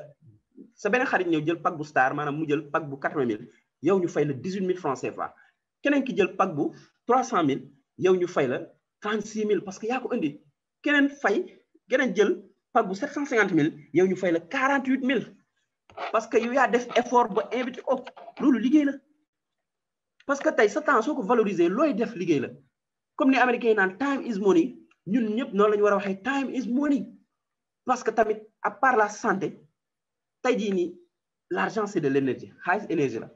sa beneen xarit ñëw jël pack bu star maanaam mu jël pack bu 80 000 yow ñu fay la 18 000 francs CFA keneen ki jël pack bu 300 000 yow ñu fay la 36 000 parce que yaa ko indi keneen jël pack bu 750 000 yow ñu fay la 48 000 parce que yow yaa def effort ba invité ko loolu liggéey la parce que tey sa temps soo ko valoriser looy def liggéey la comme ni américain yi naan time is money ñun ñëpp noonu la ñu war a waxee time is money parce que tamit à part la santé tey jii nii l'argent c'est de l'énergie xaalis énergie la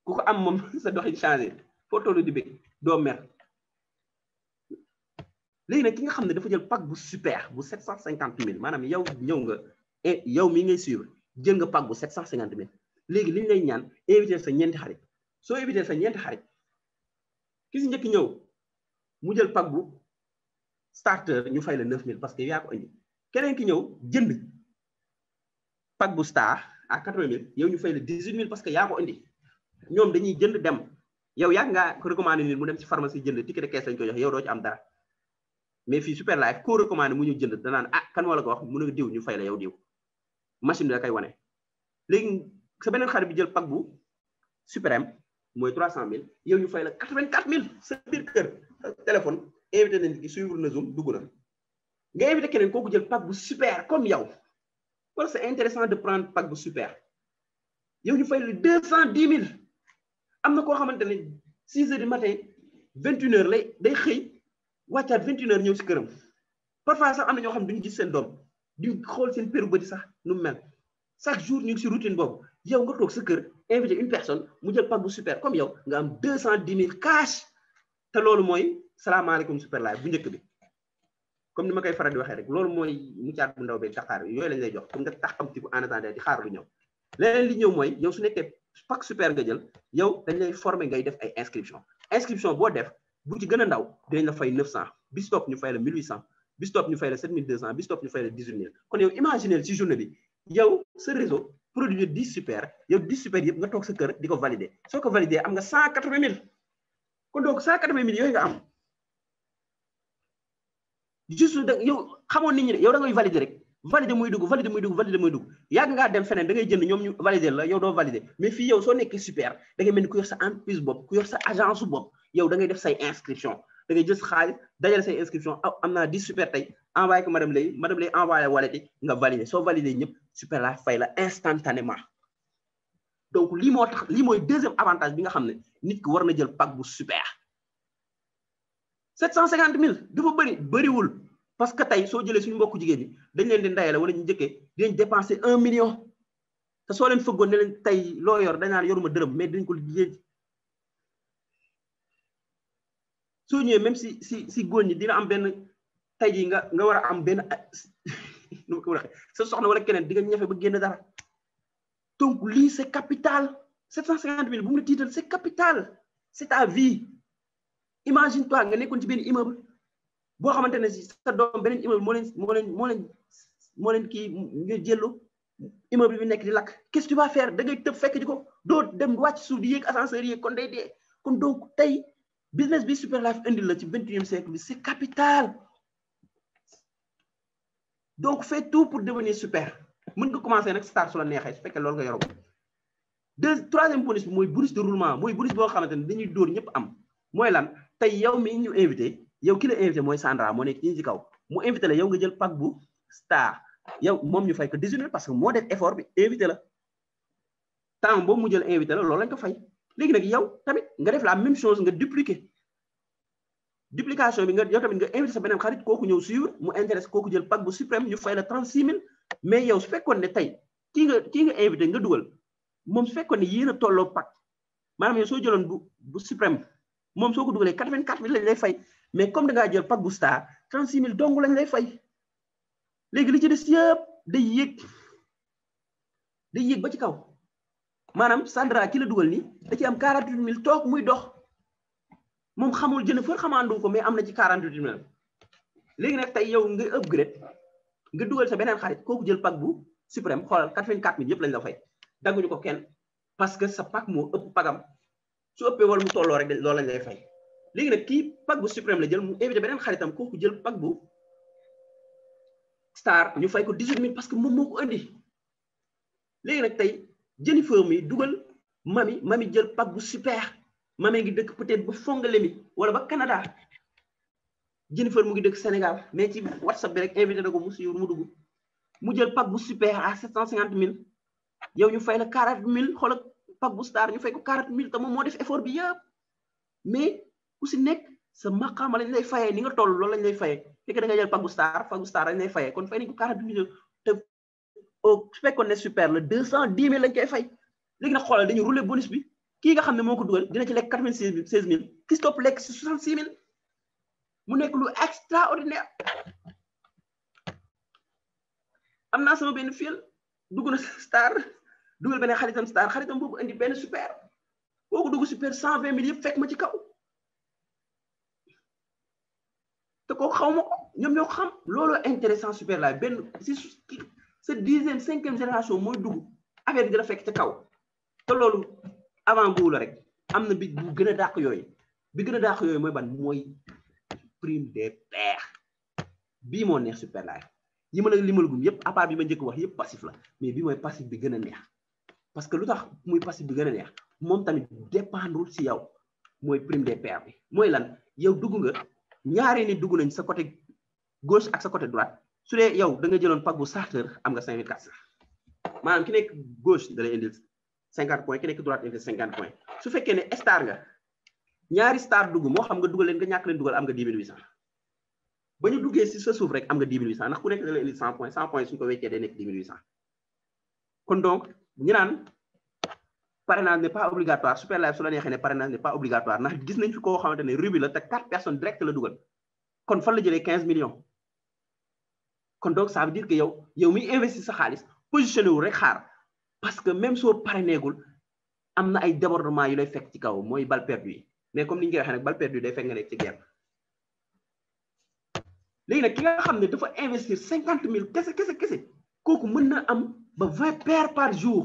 ku ko am moom sa doxin changé foo tollu di bëgg doo mer léegi nag ki nga xam ne dafa jël pack bu super bu 750 000 maanaam yow ñëw nga yow mii ngay suivre jël nga pack bu 750 000 léegi li ñu lay ñaan invité sa ñeenti xarit soo invité sa ñeenti xarit ki si njëkk ñëw mu jël pack bu starter ñu fay la 9000 parce que yaa ko indi keneen ki ñëw jënd pack bu star à 80000 yow ñu fay la 18000 parce que yaa ko indi ñoom dañuy jënd dem yow yaa nga ko recommandé nit mu dem ci pharmacie jënd ticket de caisse lañ koy jox yow doo ci am dara mais fii super life koo recommandé mu ñu jënd danaan ah kan wala ko wax mu ne diw ñu fay la yow diw machine bi da koy wane léegi sa beneen xarit bi jël pack bu suprême mooy 300000 yow ñu fay la 84000 sa biir kër téléphone invité nañ ki suivre na Zoom dugg na nga invité keneen kooku jël pack bu super comme yow wala c'est intéressant de prendre pack bu super yow ñu fay la 210000 am na koo xamante ne 6 heures du matin 21 heures lay day xëy wàccaat 21 heures ñëw si këram parfois sax am na ñoo xam ne duñu gis seen doom di xool seen péru bëti sax nu mu mel chaque jour ñu ngi si routine boobu yow nga toog sa kër invité une personne mu jël pack bu super comme yow nga am 210000 cash te loolu mooy salaamaaleykum super live bu njëkk bi comme ni ma koy faral di waxee rek loolu mooy muccaat bu ndaw beeg taxaar yooyu lañ lay jox pour nga tax am ci bu en attendant di xaar lu ñëw leneen li ñëw mooy yow su nekkee pack super nga jël yow dañ lay former ngay def ay inscription boo def bu ci gën a ndaw dinañ la fay 900 bis topp ñu fay la 1800 bis topp ñu fay la 7200 bis topp ñu fay la 18000 kon yow imaginez ci journée bi yow sa réseau produit 10 super yow 10 super yëpp nga toog sa kër di ko valider soo ko valider am nga 180000 kon donc 180000 yooyu nga am juste da yow xamoon nit ñi ne yow da ngay valider rek valider muy dugg valider muy dugg valider muy dugg yàgg ngaa dem feneen da ngay jënd ñoom ñu valider la yow doo valider mais fii yow soo nekkee super da ngay mel ni ku yor sa entreprise bopp ku yor sa agence bopp yow da ngay def say inscription da ngay jël xaalis dajale say inscription am naa 10 super tey envoyé ko madame lay envoyé wallet nga valider soo valider ñëpp super la fay la instantanément donc lii moo tax lii mooy deuxième avantage bi nga xam ne nit ki war na jël pack bu super 750000 dafa bëriwul parce que tey soo jëlee suñu mbokku jigéen ñi dañ leen di ndayale wala ñu njëkkee dinañ dépenser 1 million te soo leen fëggoon ne leen tey loo yor dañ naan yoruma dërëm mais dinañ ko liggéey soo ñëwee même si góor ñi dina am benn tey jii nga war a am benn nu ma ko waxee sa soxna wala keneen di nga ñafe ba génn dara donc lii c'est capital 750000 bu mu la tiital c'est capital c'est ta vie imagine toi nga nekkoon ci benn immeuble boo xamante ne si sa doom beneen immeuble moo leen kii nga jëllo immeuble bi nekk di lakk qu'est-ce que tu vas faire da ngay tëb fekk ji ko doo dem wàcc suuf di yéeg ascenseur yéeg kon day dee kon donc tey business bi super life indil la ci 21e siècle bi c'est capital donc fais tout pour devenir super mën nga commencer nag star su la neexee su fekkee loolu nga yoroo troisième bonus bi mooy bonus de roulement mooy bonus boo xamante ne dañuy dóor ñëpp am mooy lan tey yow mi ñu invité yow ki la invité mooy Sandra moo nekk ci kaw mu invité la yow nga jël pack bu star yow moom ñu fay ko 18 parce que moo def effort bi invité la temps boobu mu jël invité la loolu lañ ko fay léegi nag yow tamit nga def la même chose nga duplication bi nga yow tamit nga invité sa beneen xarit kooku ñëw suivre mu intéresse kooku jël pack bu suprême ñu fay la 36000 mais yow su fekkoon ne tey kii nga invité nga dugal moom su fekkoon ne yéen a tolloo pack maanaam yow soo jëloon bu suprême moom soo ko dugalee 84000 lañ lay fay mais comme da ngaa jël pack bu star 36000 dong lañ lay fay léegi li ci des yëpp day yéeg ba ci kaw maanaam Sandra ki la dugal nii da ci am 48000 toog muy dox moom xamul Jennifer xamaandu ko mais am na ci 48000 léegi nag tey yow nga upgrade nga dugal sa beneen xarit kooku jël pack bu suprême xoolal 84000 yëpp lañ la fay dagguñu ko kenn parce que sa pack moo ëpp pagam su ëppee wala mu tolloo rek loolu lañ lay fay léegi nag kii pack bu suprême la jël mu invité beneen xaritam kooku jël pack bu star ñu fay ko 18000 parce que moom moo ko indi léegi nag tey Jennifer mi dugal mami jël pack bu super mami ngi dëkk peut-être ba Fongolémi wala ba Canada Jennifer mu ngi dëkk Sénégal mais ci WhatsApp bi rek invité na ko mu suivre mu dugg mu jël pack bu super à 750000 yow ñu fay la 40000 xoolal pack bu star ñu fay ko 40000 te moom moo def effort bi yëpp mais ku si nekk sa maqaama lañ lay fayee ni nga toll loolu lañ lay fayee fekk da nga jël pack bu star lañ lay fayee kon fay nañ ko 40000 te su fekkoon ne super la 210000 lañ koy fay léegi nag xoolal dañu rouler bonus bi kii nga xam ne moo ko dugal dina ci lekk 96000 ki si topp lekk si 66000 mu nekk lu extraordinaire am naa sama benn fil dugg na star dugal benn xaritam boobu indi benn super kooku dugg super 120000 yëpp fekk ma ci kaw te ko xaw ma ko ñoom ñoo xam loolu intéressant super live benn si sa 10e 5e génération mooy dugg affaire bi dina fekk ca kaw te loolu avant boobu la rek am na bi bu gën a dàq yooyu bi gën a dàq yooyu mooy ban mooy prime des pairs bii moo neex super live yi ma la limal gum yëpp à part bi ma njëkk wax yëpp passif la mais bi mooy passif bi gën a neex parce que lu tax muy passif bi gën a neex moom tamit dépendrul si yow mooy prime des pairs bi mooy lan yow dugg nga ñaari nit dugg nañ sa côté gauche ak sa côté droite su dee yow da nga jëloon pack bu starter am nga 5400 maanaam ki nekk gauche da lay indil 50 points ki nekk droite indil 50 points su fekkee ne star nga ñaari star dugg moo xam nga dugal leen nga ñàkk leen dugal am nga 10800 ba ñu duggee si sa suuf rek am nga 10800 ndax ku nekk da lay indil 100 points 100 points suñu ko weccee day nekk 10800 kon donc ñu naan parrainage n'est pas obligatoire super live su la neexee ne parrainage n'est pas obligatoire ndax gis nañ fi koo xamante ne ruby la te 4 personnes direct la dugal kon fan la jëlee 15 millions kon donc ça veut dire que yow mi investir sa xaalis positionné wu rek xaar parce que même soo parrainéegul am na ay débordement yu lay fekk ci kaw mooy balle perdue yi mais comme ni ñu koy waxee nag balle perdue day fekk nga nekk ci guerre léegi nag ki nga xam ne dafa investir 50 000 kese kooku mën na am ba 20 paires par jour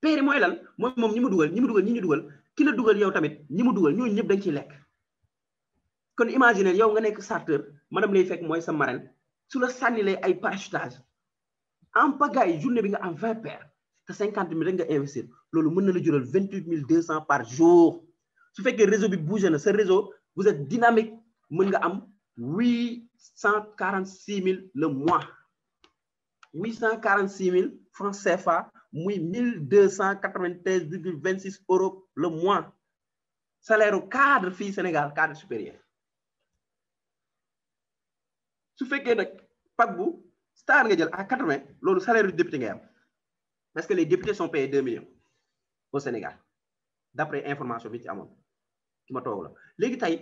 paires yi mooy lan mooy moom ñi mu dugal ki la dugal yow tamit ñi mu dugal ñooñu ñëpp dañ ciy lekk kon imaginer yow nga nekk starter maanaam lay fekk mooy sa marraine su la sànnilee ay parachutage en pagaille journée bi nga am 20 paires te 50 000 rek nga investir loolu mën na la jural 28 200 par jour su fekkee réseau bi bougé na sa réseau vous êtes dynamique mën nga am 846 000 le mois 846 000 francs CFA muy 1293,26 euros le mois salaire au cadre fii Sénégal cadre supérieur su fekkee nag pack bu star nga jël à 80 loolu salaire du député ngay am parce que les députés sont payés 2 millions au Sénégal d'après information bi ci amoon ki ma toog la léegi tey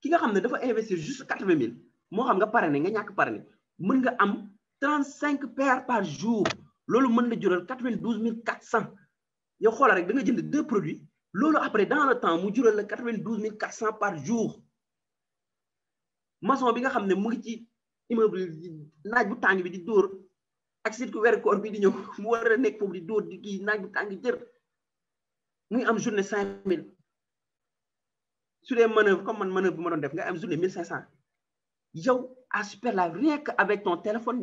ki nga xam ne dafa investir juste 80 000 moo xam nga parrainé nga ñàkk parrainé mën nga am 35 paires par jour loolu mën na jural 92 400 yow xoolal rek da nga jënd 2 produits loolu après dans le temps mu jural la 92 400 par jour maçon bi nga xam ne mu ngi ci immeuble naaj bu tàng bi di dóor ak surtout weeru koor bi di ñëw mu war a nekk foofu di dóor di kii naaj bu tàng jër muy am journée 5000 su dee manœuvre comme man manœuvre bu ma doon def nga am journée 1500 yow à super live rien que avec ton téléphone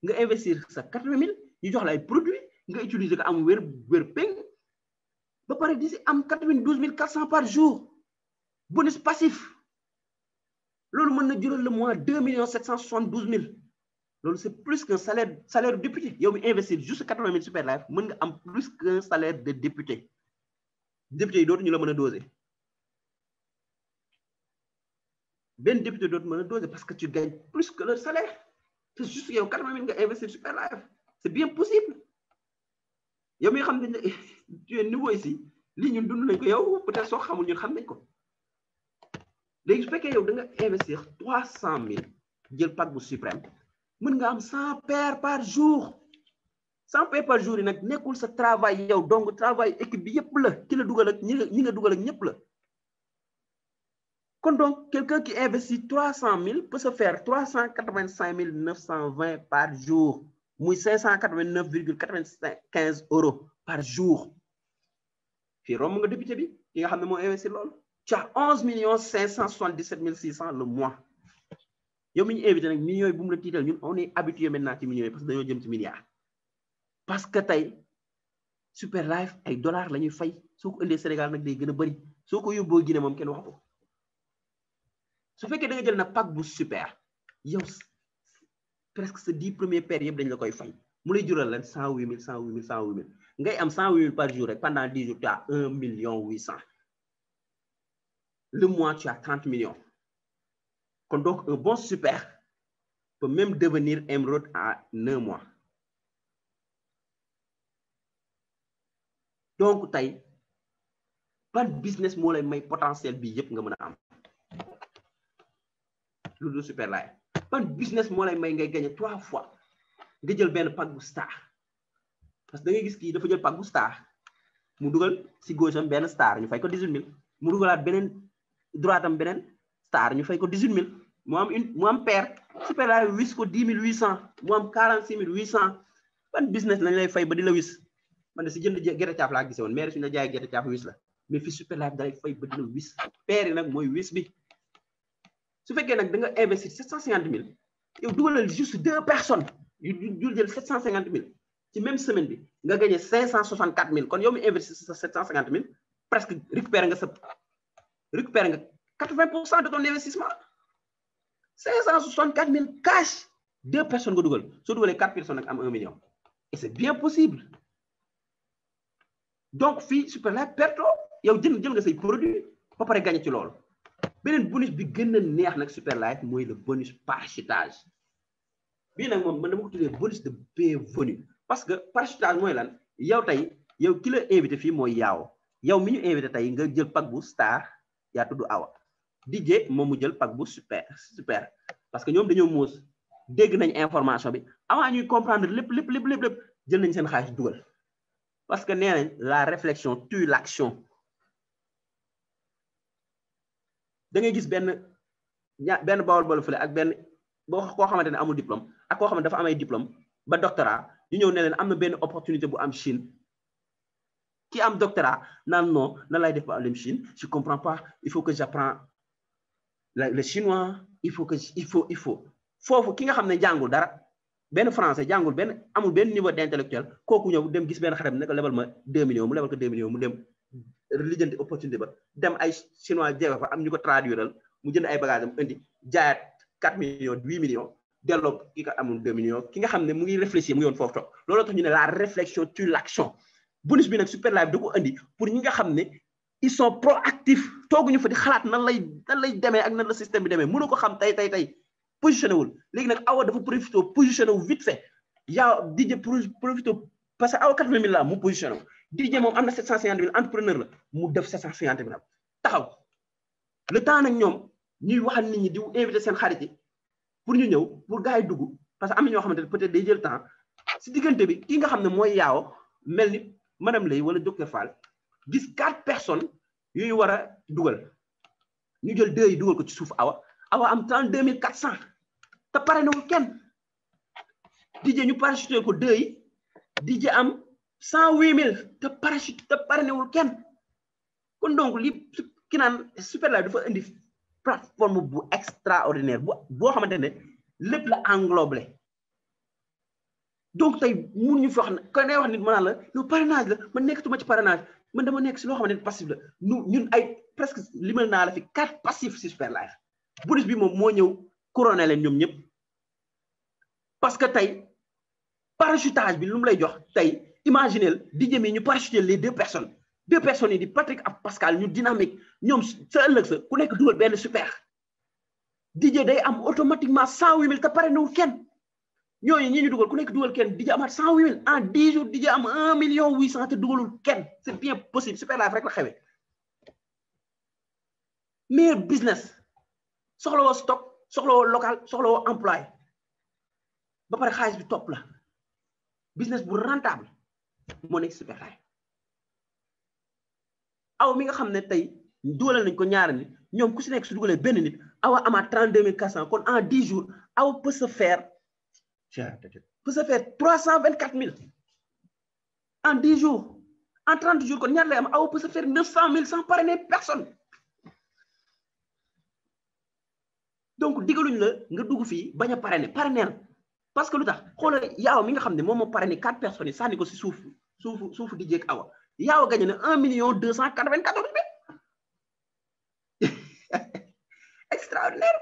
nga investir sa 80 000 ñu jox la ay produits nga utiliser ko am wér peng ba pare di si am 92 400 par jour bonus passif loolu mën na jural le mois 2 772 000 loolu c'est plus qu'un salaire de député yow mi investir juste 80 000 super live mën nga am plus qu'un salaire de député député yi dootuñu la mën a doser benn député dootu mën a doser parce que tu gagnes plus que leur salaire c'est juste yow 80 000 nga investir super live c'est bien possible yow mi xam ne tu es nouveau ici lii ñun dund nañ ko yow peut-être soo xamul ñun xam nañ ko léegi su fekkee yow da nga investir 300 000 jël pack bu suprême mën nga am 100 paires par jour 100 paires par jour yi nag nekkul sa travail yow donc travail équipe bi yëpp la ki la dugal ak ñi nga dugal ak ñëpp la kon donc quelqu'un qui investit 300 000 peut se faire 385 920 par jour muy 589,95 euros par jour fii romb nga député bi ki nga xam ne moo investir loolu tu as 11 577 600 le mois yow mi ñu invité nag millions yi bu mu la tiital ñun on est habitué maintenant ci millions yi parce que dañoo jëm ci milliards parce que tey super live ay dollars la ñuy fay soo ko indee Sénégal nag day gën a bëri soo ko yóbboo Guinée moom kenn waxatu su fekkee da nga jël nag pack bu super yow presque sa 10 premiers paires yëpp dañ la koy fay mu lay jural lan 108 000 ngay am 108 000 par jour rek pendant 10 jours tu as 1 800 000 le mois tu as 30 millions kon donc un bon super peut même devenir émeraude en 1 mois donc tey ban business moo lay may potentiel bi yëpp nga mën a am lu dul super live ban business moo lay may ngay gagner 3 fois nga jël benn pack bu star parce que da ngay gis kii dafa jël pack bu star mu dugal si gauche am benn star ñu fay ko 18 000 mu dugalaat beneen droit am beneen star ñu fay ko 18000 mu am paire super live wis ko 10800 mu am 46800 ban business lañ lay fay ba di la wis man de si jënd gerte caaf laa gisee woon mais suñu la jaay gerte caaf wis la mais fi super live dalay fay ba di la wis paire yi nag mooy wis bi su fekkee nag da nga investir 750000 yow dugalal juste 2 personnes yu jël 750000 ci même semaine bi nga gagné 564000 kon yow mi investir sa 750000 presque récupérer nga 80% de ton investissement 564000 cash 2 personnes nga dugal soo dugalee 4 personnes nag am 1 million et c'est bien possible donc fii super live perto yow jël nga say produit ba pare gagné ci loolu beneen bonus bi gën a neex nag super live mooy le bonus parachutage bii nag moom man dama ko tuddee bonus de bienvenue parce que parachutage mooy lan yow tey yow ki la invité fii mooy yow mi ñu invité tey nga jël pack bu star yaa tudd Awa DJ moom mu jël pack bu super parce que ñoom dañoo muus dégg nañ information bi avant ñuy comprendre lépp jël nañ seen xaalis dugal parce que nee nañ la réflexion tue l'action da ngay gis benn bawol fële ak benn koo xamante ne amul diplôme ak koo xamante dafa am ay diplôme ba doctorat ñu ñëw ne leen am na benn opportunité bu am Chine qui am doctorat naan non nan lay def ba dem Chine je comprends pas il faut que j'apprends le chinois il faut foofu ki nga xam ne jàngul dara benn français jàngul amul benn niveau d'intellectuel kooku ñëw dem gis benn xarit ne ko lebal ma 2 millions mu lebal ko 2 millions mu dem lijjanti opportunité ba dem ay chinois jeewe fa am ñu ko traduiral mu jënd ay bagages am indi jaayaat 4 millions 8 millions delloo ki ko amul 2 millions ki nga xam ne mu ngi réfléchir mu ngi woon foofu toog looloo tax ñu ne la réflexion tue l'action bonus bi nag super live da ko indi pour ñi nga xam ne ils sont proactifs tooguñu fa di xalaat nan lay demee ak nan la système bi demee mënu ko xam tey positionné wul léegi nag Awa dafa profité positionné wu vite fait yaa DJ profité parce que Awa 80000 la mu positionné wu DJ moom am na 750000 entrepreneur la mu def 750000 taxaw le temps nag ñoom ñuy waxal nit ñi di invité seen xarit yi pour ñu ñëw pour gars yi dugg parce que am na ñoo xamante ne peut-être day jël temps si diggante bi ki nga xam ne mooy yaaw mel ni madame Lay wala docteur Fall gis 4 personnes yuy war a dugal ñu jël 2 yi dugal ko ci suuf Awa am 32400 te pare nawul kenn DJ ñu parachuté ko 2 yi DJ am 108000 te pare nawul kenn kon donc li ki naan super live dafa indi plateforme bu extraordinaire boo xamante ne lépp la englobé donc tey mun ñu fi wax ne kon day wax nit ma naan la yow parrainage la man nekkatuma ci parrainage man dama nekk si loo xamante ne passif la ñun ay presque limal naa la fi 4 passifs si super live bonus bi moom moo ñëw couronné leen ñoom ñëpp parce que tey parachutage bi lu mu lay jox tey imaginez DJ mi ñu parachuter les 2 personnes yi di Patrick ak Pascal ñu dynamique ñoom sa ëllëg sa ku nekk dugal benn super DJ day am automatiquement 108000 te pare nawul kenn ñooñu ñi ñu dugal ku nekk dugal kenn DJ amaat 108000 en 10 jours DJ am 1,800,000 te dugalul kenn c'est bien possible super live rek la xewee meilleur business soxla woo stock soxla woo local soxla woo employé ba pare xaalis bi topp la business bu rentable moo nekk super live Awa mi nga xam ne tey dugalal nañ ko ñaari nit ñoom ku si nekk su dugalee benn nit Awa amaat 32400 kon en 10 jours Awa peut se faire 324000 en 10 jours en 30 jours kon ñaar lay am Awa peut se faire 900000 sans parrainer personne donc digaluñ la nga dugg fii bañ a parrainer parce que lu tax xoolal yaaw mi nga xam ne moom moo parrainé 4 personnes yi sànni ko si suufu DJ ak Awa yaaw gagné na 1,294,000 extraordinaire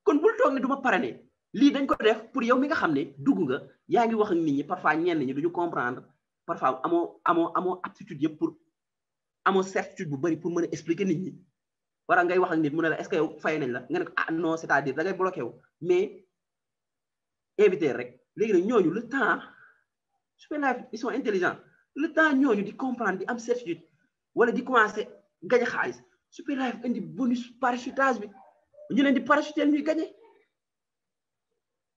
kon bul toog ne du ma parrainé lii dañ ko def pour yow mi nga xam ne dugg nga yaa ngi wax ak nit ñi parfois ñenn ñi duñu comprendre parfois amoo aptitude yëpp pour amoo certitude bu bëri pour mën a expliquer nit ñi wara ngay wax ak nit mu ne la est-ce que yow fay nañ la nga ne ko ah non c'est-à-dire da ngay bloqué wu mais invité rek léegi nag ñooñu le temps super live ils sont intelligents le temps ñooñu di comprendre di am certitude wala di commencer gañ xaalis super live indi bonus parachutage bi ñu leen di parachuter ñuy gagné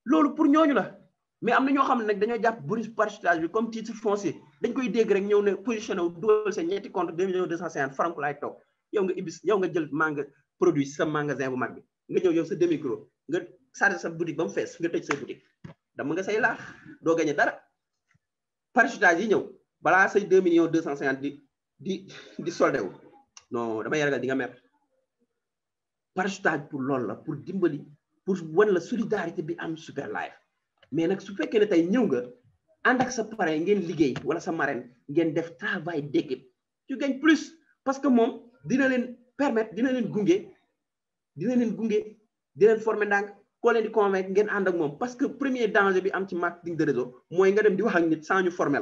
loolu pour ñooñu la mais am na ñoo xam ne nag dañoo jàpp bonus parachutage bi comme titre foncier dañ koy dégg rek ñëw ne positionné wu dugal seen ñetti compte 2,250,000 francs laay toog yow nga ibis yow nga jël maa nga produit sa magasin bu mag bi nga ñëw yow sa demi micro nga chargé sa boutique ba mu fees nga tëj sa boutique dama nga say laaf doo gagné dara parachutage yi ñëw balaa say 2 millions 250 di soldé wu non damay ragal di nga mer parachutage pour loolu la pour dimbali pour wan la solidarité bi am Super Life mais nag su fekkee ne tey ñëw nga ànd ak sa parrain ngeen liggéey wala sa marraine ngeen def travail d'équipe tu gagnes plus parce que moom dina leen permettre dina leen gunge di leen former ndànk koo leen di convaincre ngeen ànd ak moom parce que premier danger bi am ci marketing de réseau mooy nga dem di wax ak nit sans ñu former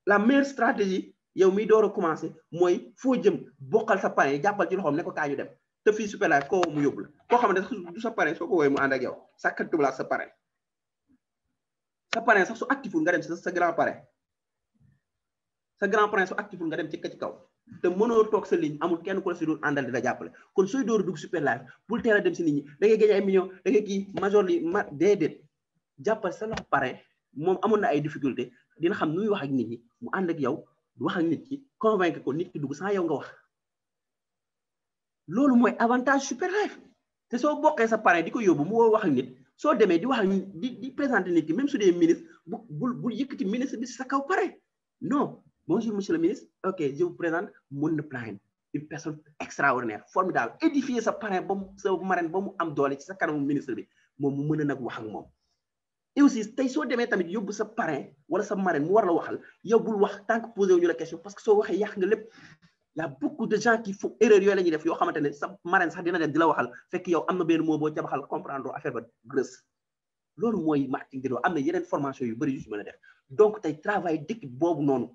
la meilleure stratégie yow miy door a commencé mooy foo jëm bokkal sa parrain jàppal ci loxoom ne ko kaa ñu dem te fii Super Life koo mu yóbbu la koo xam ne du sa parrain soo ko woowee mu ànd ak yow sàkkantubala sa parrain sax su actiful nga dem sa grand parrain su actiful nga dem ci kaw te mënoo toog sa ligne amul kenn ku la si doon àndal di la jàppale kon sooy door a dugg Super Life bul teel a dem si nit ñi da ngay gagné ay millions da ngay kii major li déedéet jàppal sa loxo parrain moom amoon na ay difficulté dina xam nuy wax ak nit ñi mu ànd ak yow wax ak nit ki convaincre ko nit ki dugg sans yow nga wax loolu mooy avantage Super Life te soo bokkee sa parrain di ko yóbbu mu woo wax ak nit soo demee di wax ak di présenter nit ki même su dee ministre bul yëkkati ministre bi sa kaw parrain non bonjour monsieur le ministre ok je vous présente Mouna Plan une personne extraordinaire formidable édifier sa parrain ba mu sa marraine ba mu am doole ci sa kanamu ministre bi moom mu mën a nag wax ak moom et aussi tey soo demee tamit yóbbu sa parrain wala sa marraine mu war la waxal yow bul wax tant que posé wu ñu la question parce que soo waxee yàq nga lépp y a beaucoup de gens qui font erreur yooyu la ñuy def yoo xamante ne sa marraine sax dina dem di la waxal fekk yow am na benn mot boo jabaxal comprendre affaire ba grâce loolu mooy marketing de am na yeneen formation yu bëri yu si mën a def donc tey travail d'équipe boobu noonu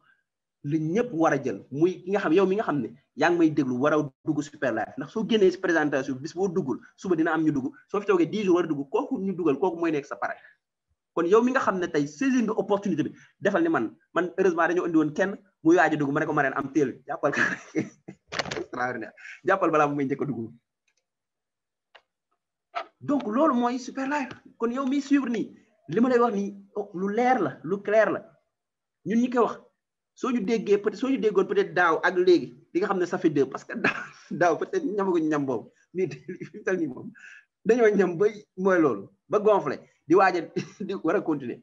li ñëpp war a jël muy ki nga xam yow mi nga xam ne yaa ngi may déglu war a dugg Super Life ndax soo génnee si présentation bis boo duggul suba dina am ñu dugg soo fi toogee 10 jours war a dugg kooku ñu dugal kooku mooy nekk sa parrain kon yow mi nga xam ne tey saisir nga opportunité bi defal ni man heureusement dañoo indi woon kenn muy waaj a dugg ma ne ko marraine am teel jàppal extraordinaire jàppal balaa mu may njëkk a dugg donc loolu mooy Super Life kon yow miy suivre nii li ma lay wax nii lu leer la lu clair la ñun ñi koy wax soo ñu déggee peut-être soo ñu déggoon peut-être daaw ak léegi di nga xam ne ça fait 2 parce que daaw peut-être ñamaguñ ñam boobu mais fi tal nii moom dañoo ñam ba mooy loolu ba gonflé di waaj a di war a continuer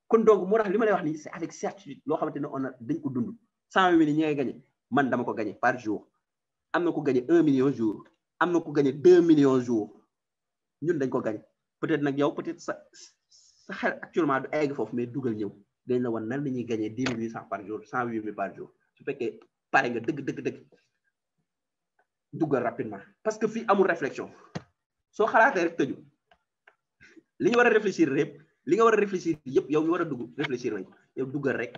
kon donc moo tax li ma lay wax nii c'est avec certitude loo xamante ne on a dañ ko dund 100 000 ñi ngay gagné man dama ko gagné par jour am na ko gagné 1 million jour am na ko gagné 2 millions jour ñun dañ ko gagné peut-être nag yow peut-être sa xel actuellement du egg foofu mais dugal ñëw dañ la wan nan la ñuy gagné 10 800 par jour 108 000 par jour su fekkee pare nga dëgg dugal rapidement parce que fii amul réflexion soo xalaatee rek tëju li ñu war a réfléchir rek li nga war a réfléchir yëpp yow ñu war a dugg réfléchir nañ ko yow duggal rek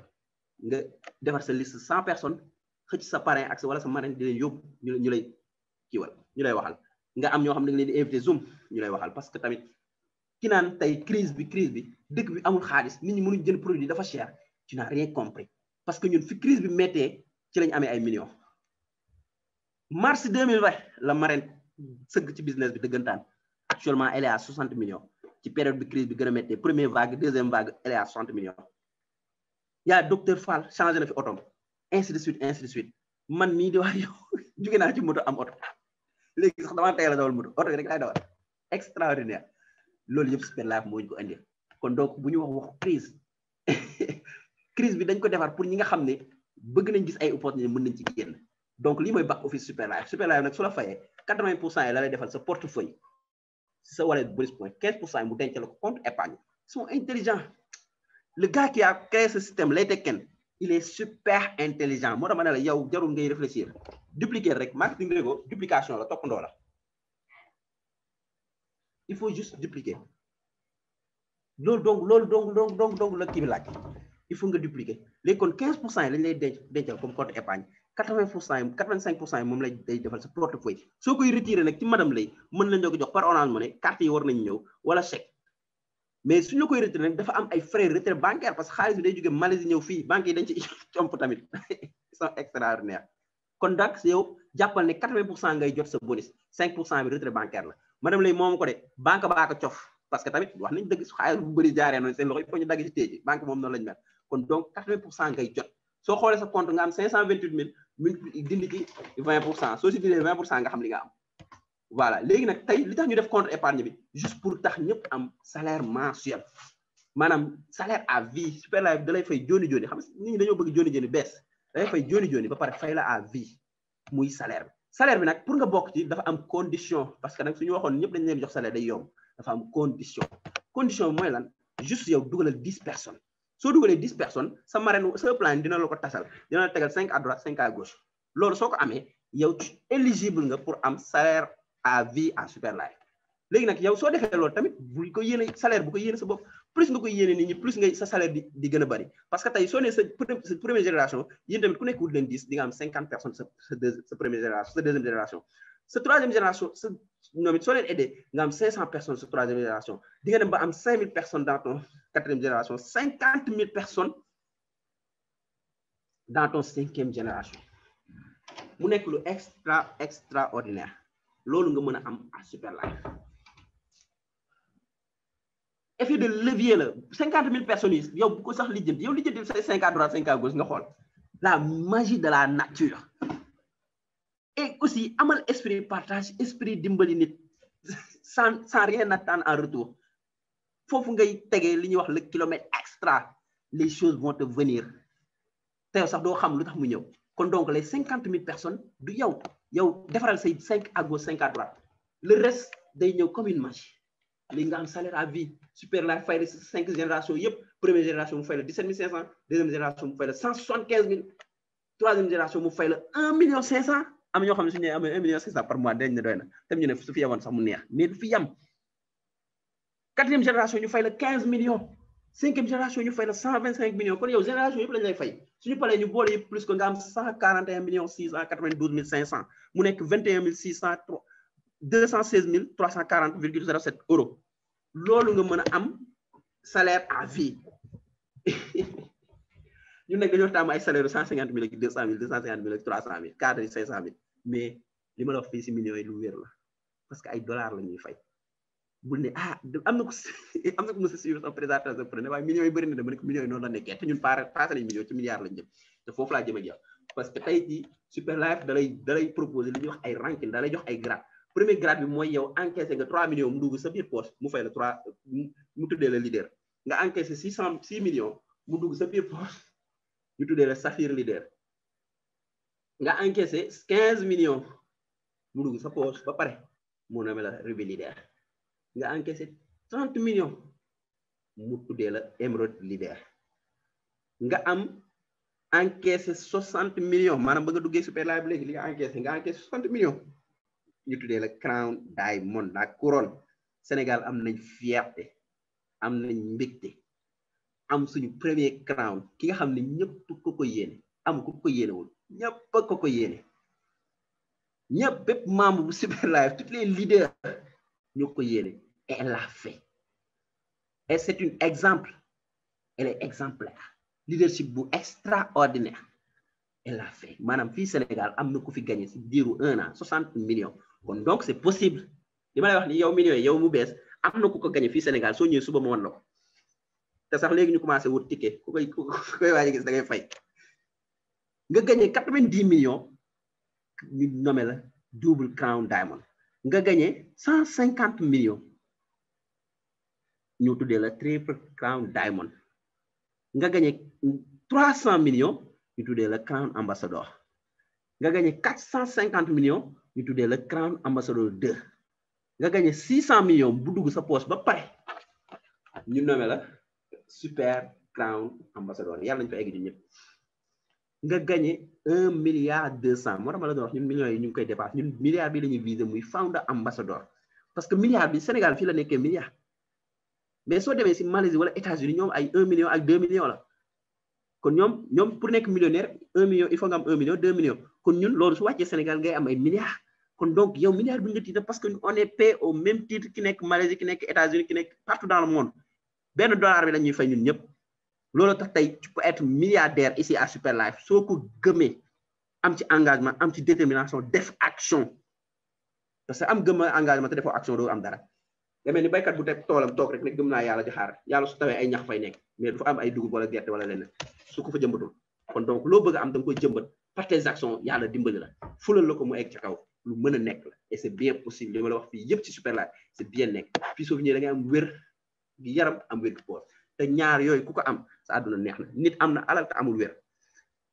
nga defar sa liste 100 personnes xëcc sa parrain ak sa wala sa marraine di leen yóbbu ñu lay kiiwal ñu lay waxal nga am ñoo xam ne nga leen di invité Zoom ñu lay waxal parce que tamit ki naan tey crise bi dëkk bi amul xaalis nit ñi mënuñ jënd produit dafa cher tu n'as rien compris parce que ñun fi crise bi méttee ci lañ amee ay millions mars 2020 la marraine sëgg ci business bi dëggantaan actuellement elle est à 60 millions ci période bi crise bi gën a méttee première vague deuxième vague elle est à 60 millions yaa docteur Fall changé na fi otom ainsi de suite man mii di wax yow jóge naa ci moto am oto léegi sax damaa teel a dawal moto oto rek laay dawal extraordinaire loolu yëpp Super Life moo ñu ko indi kon donc bu ñu wax crise crise bi dañ ko defar pour ñi nga xam ne bëgg nañ gis ay opportunité mën nañ ci génn donc lii mooy back office Super Life nag su la fayee 80% yi la lay defal sa portefeuille sa wallet bonus point 15% yi mu denc la ko compte épargne ils sont intelligents le gars qui a créé ce système lay tekken il est super intelligent moo tax ma ne la yow jarul ngay réfléchir dupliquer rek marketing régo duplication la toppandoo la il faut juste dupliquer loolu donc la kii bi laaj il faut nga dupliquer léegi kon 15% yi lañ lay dencal comme compte épargne 85% yi moom lay day defal sa portefeuille soo koy retirer nag ci madame lay mën nañoo ko jox par Orange Money carte yi war nañu ñëw wala chèque mais suñu la koy retirer nag dafa am ay frais retrait bancaire parce que xaalis bi day jóge Malaisie ñëw fii banque yi dañ ci comp tamit ils sont extraordinaires kon donc yow jàppal ne 80% ngay jot sa bonus 5% bi retrait bancaire la madame lay moomu ko de banque baa ko cof parce que tamit wax nañ dëgg su xaalis bu bëri jaaree noonu seen loxo il faut ñu dagg ci téeji banque moom noonu lañu mel kon donc 80% ngay jot soo xoolee sa compte nga am 528 000 dindi ci 20% soo si dindee 20% nga xam li nga am voilà léegi nag tey li tax ñu def compte épargne bi juste pour tax ñëpp am salaire mensuel maanaam salaire à vie Superlife da lay fay joni joni xam nga nit ñi dañoo bëgg joni joni bees da lay fay joni joni ba pare fay la à vie muy salaire bi nag pour nga bokk ci dafa am condition parce que nag suñu waxoon ñëpp dañ leen jox salaire day yomb dafa am condition bi mooy lan juste yow dugalal 10 personnes soo dugalee 10 personnes sa marraine sa plan dina la ko tasal dina la tegal 5 à droite 5 à gauche loolu soo ko amee yow éligible nga pour am salaire à vie à Superlife léegi nag yow soo defee loolu tamit bu ko yéene salaire bu ko yéene sa bopp plus nga koy yéene nit ñi plus nga sa salaire di gën a bari parce que tey soo nee sa première génération yéen tamit ku nekk wut leen 10 di nga am 50 personnes sa première génération sa deuxième génération sa troisième génération sa ñoom it soo leen aidé nga am 500 personnes sa troisième génération di nga dem ba am 5000 personnes dans ton quatrième génération 50 000 personnes dans ton cinquième génération mu nekk lu extraordinaire loolu nga mën a am à Superlife effet de levier la 50 000 personnes yi yow bu ko sax lijjanti yow lijjanti say 5 à droite 5 à gauche nga xool la magie de la nature et aussi amal esprit partage esprit dimbali nit sans rien attendre en retour foofu ngay tegee li ñuy wax le kilomètre extra les choses vont te venir te yow sax doo xam lu tax mu ñëw kon donc les 50 000 personnes du yow defaral say 5 à gauche 5 à droite le reste day ñëw comme une magie léegi nga am salaire à vie Superlife fay la 5 générations yëpp première génération mu fay la 17 500 deuxième génération mu fay la 175 000 troisième génération mu fay la 1 500 000 am ñoo xam ne su ñu amee 1 500 000 par mois dañ ne doy na tam ñu ne su fi yemoon sax mu neex mais du fi yem quatrième génération ñu fay la 15 millions cinquième génération ñu fay la 125 millions kon yow génération yëpp lañ lay fay suñu paree ñu boole yëpp plus que nga am 141 692 500 mu nekk 21 603 216 340,07 euros loolu nga mën a am salaire à vie ñu nekk dañoo tàmm ay salaire 150 000 ak 200 000 250 000 ak 300 000 cadre 500 000 mais li ma la wax fii si millions yi lu wér la parce que ay dollars la ñuy fay bul ne am na ko mos a suivre sa présentation prené waaye millions yi bëri na dama ne ko millions yi noonu la nekkee te ñun passé nañ millions ci milliards lañ jëm te foofu laa jëm ak yow parce que tey ci Superlife da lay proposer li ñuy wax ay ranking da lay jox ay grade premier grade bi mooy yow encaissé nga 3 millions mu dugg sa biir poche mu fay la 3 mu tuddee la leader nga encaissé 6 millions mu dugg sa biir poche ñu tuddee la saphir leader nga encaissé 15 millions mu dugg sa poche ba pare mu nommé la ruby leader nga encaissé 30 millions mu tuddee la émeraude leader nga am encaissé 60 millions maanaam ba nga duggee Superlife léegi li nga encaissé 60 millions ñu tuddee la crown diamond la couronne Sénégal am nañ fierté am nañ mbégte am suñu premier crown ki nga xam ne ñëpp ko yéene am ko yéenewul ñëpp ko yéene ñëpp bépp membre bu Superlife tous les leaders ñoo ko yéene et elle l'a fait et c'est un exemple elle est exemplaire leadership bu extraordinaire elle l'a fait maanaam fii Sénégal am na ku fi gagné si diiru 1 an 60 millions kon donc c'est possible li ma lay wax ni yow millions yi yow mu bees am na ku ko gagné fii Sénégal soo ñëwee suba ma wan la ko te sax léegi ñu commencé wut ticket ku koy waaj a gis da ngay fay nga gagné 90 millions ñu nommé la double crown diamond nga gagné 150 millions ñu tuddee la triple crown diamond nga gagné 300 millions ñu tuddee la crown ambassador nga gagné 450 millions ñu tuddee la crown ambassador 2 nga gagné 600 millions bu dugg sa poche ba pare ñu nommé la super crown ambassador yàlla nañu fa egg ñun ñëpp nga gagné 1 milliard 200 moo tax ma la doon wax ñun millions yi ñu ngi koy dépassé ñun milliard bi la ñuy viser muy founder ambassador parce que milliard bi Sénégal fii la nekkee milliard mais soo demee si Malaisie wala États-Unis ñoom ay 1 million ak 2 millions la kon ñoom pour nekk millionnaire 1 million il faut nga am 1 million 2 millions kon ñun loolu su wàccee Sénégal ngay am ay milliards kon donc yow milliard bu nga tiita parce que on est payé au même titre ki nekk Malaisie ki nekk États-Unis ki nekk partout dans le monde benn dollar bi la ñuy fay ñun ñëpp loolu tax tey tu peux être milliardaire ici à Superlife soo ko gëmee am ci engagement am ci détermination def action parce que am gëm engagement te defoo action doo am dara demee ni baykat bu teg toolam toog rek ne gëm naa yàlla di xaar yàlla su tawee ay ñax fay nekk mais du fa am ay dugub wala gerte wala leneen su ko fa jëmbatul kon donc loo bëgg a am da nga koy jëmbat par tes actions yàlla dimbali la fulal la ko mu egg ca kaw lu mën a nekk la et c'est bien possible li ma la wax fii yëpp ci super life c'est bien nekk fii soo fi ñëwee da ngay am wér gi yaram am wér gi poos te ñaar yooyu ku ko am sa àdduna neex na nit am na alal te amul wér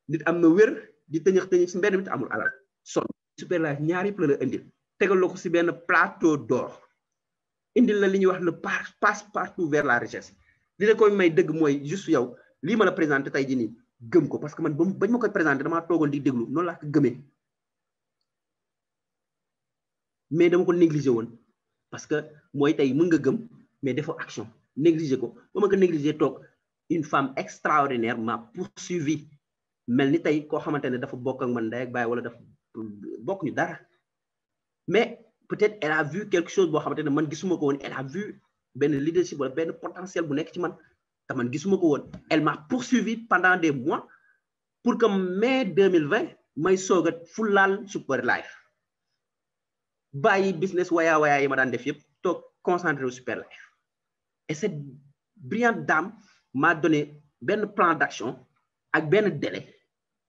nit am na wér di tëñëx tëñëx si mbedd mi te amul alal son super life ñaar yëpp la la indil tegal la ko si benn plateau d'or indil la li ñuy wax le passe partout vers la richesse li la koy may dëgg mooy juste yow lii ma la présenté tey jii nii gëm ko parce que man bañ ma koy présenté damaa toogoon di déglu noonu laa ko gëmee mais dama ko négligé woon parce que mooy tey mën nga gëm mais defoo action négligé ko ba ma ko négligé toog une femme extraordinaire m'a poursuivi mel ni tey koo xamante ne dafa bokk ak man ndey ak baay wala dafa bokk ñu dara mais peut-être elle a vu quelque chose boo xamante ne man gisuma ko woon elle a vu benn leadership wala benn potentiel bu nekk ci man te man gisuma ko woon elle m'a poursuivi pendant des mois pour que mai 2020 may soog a fulaal super life bàyyi business wayaa yi ma daan def yëpp toog concentré au super life et cette brillante dame m'a donné benn plan d'action ak benn délai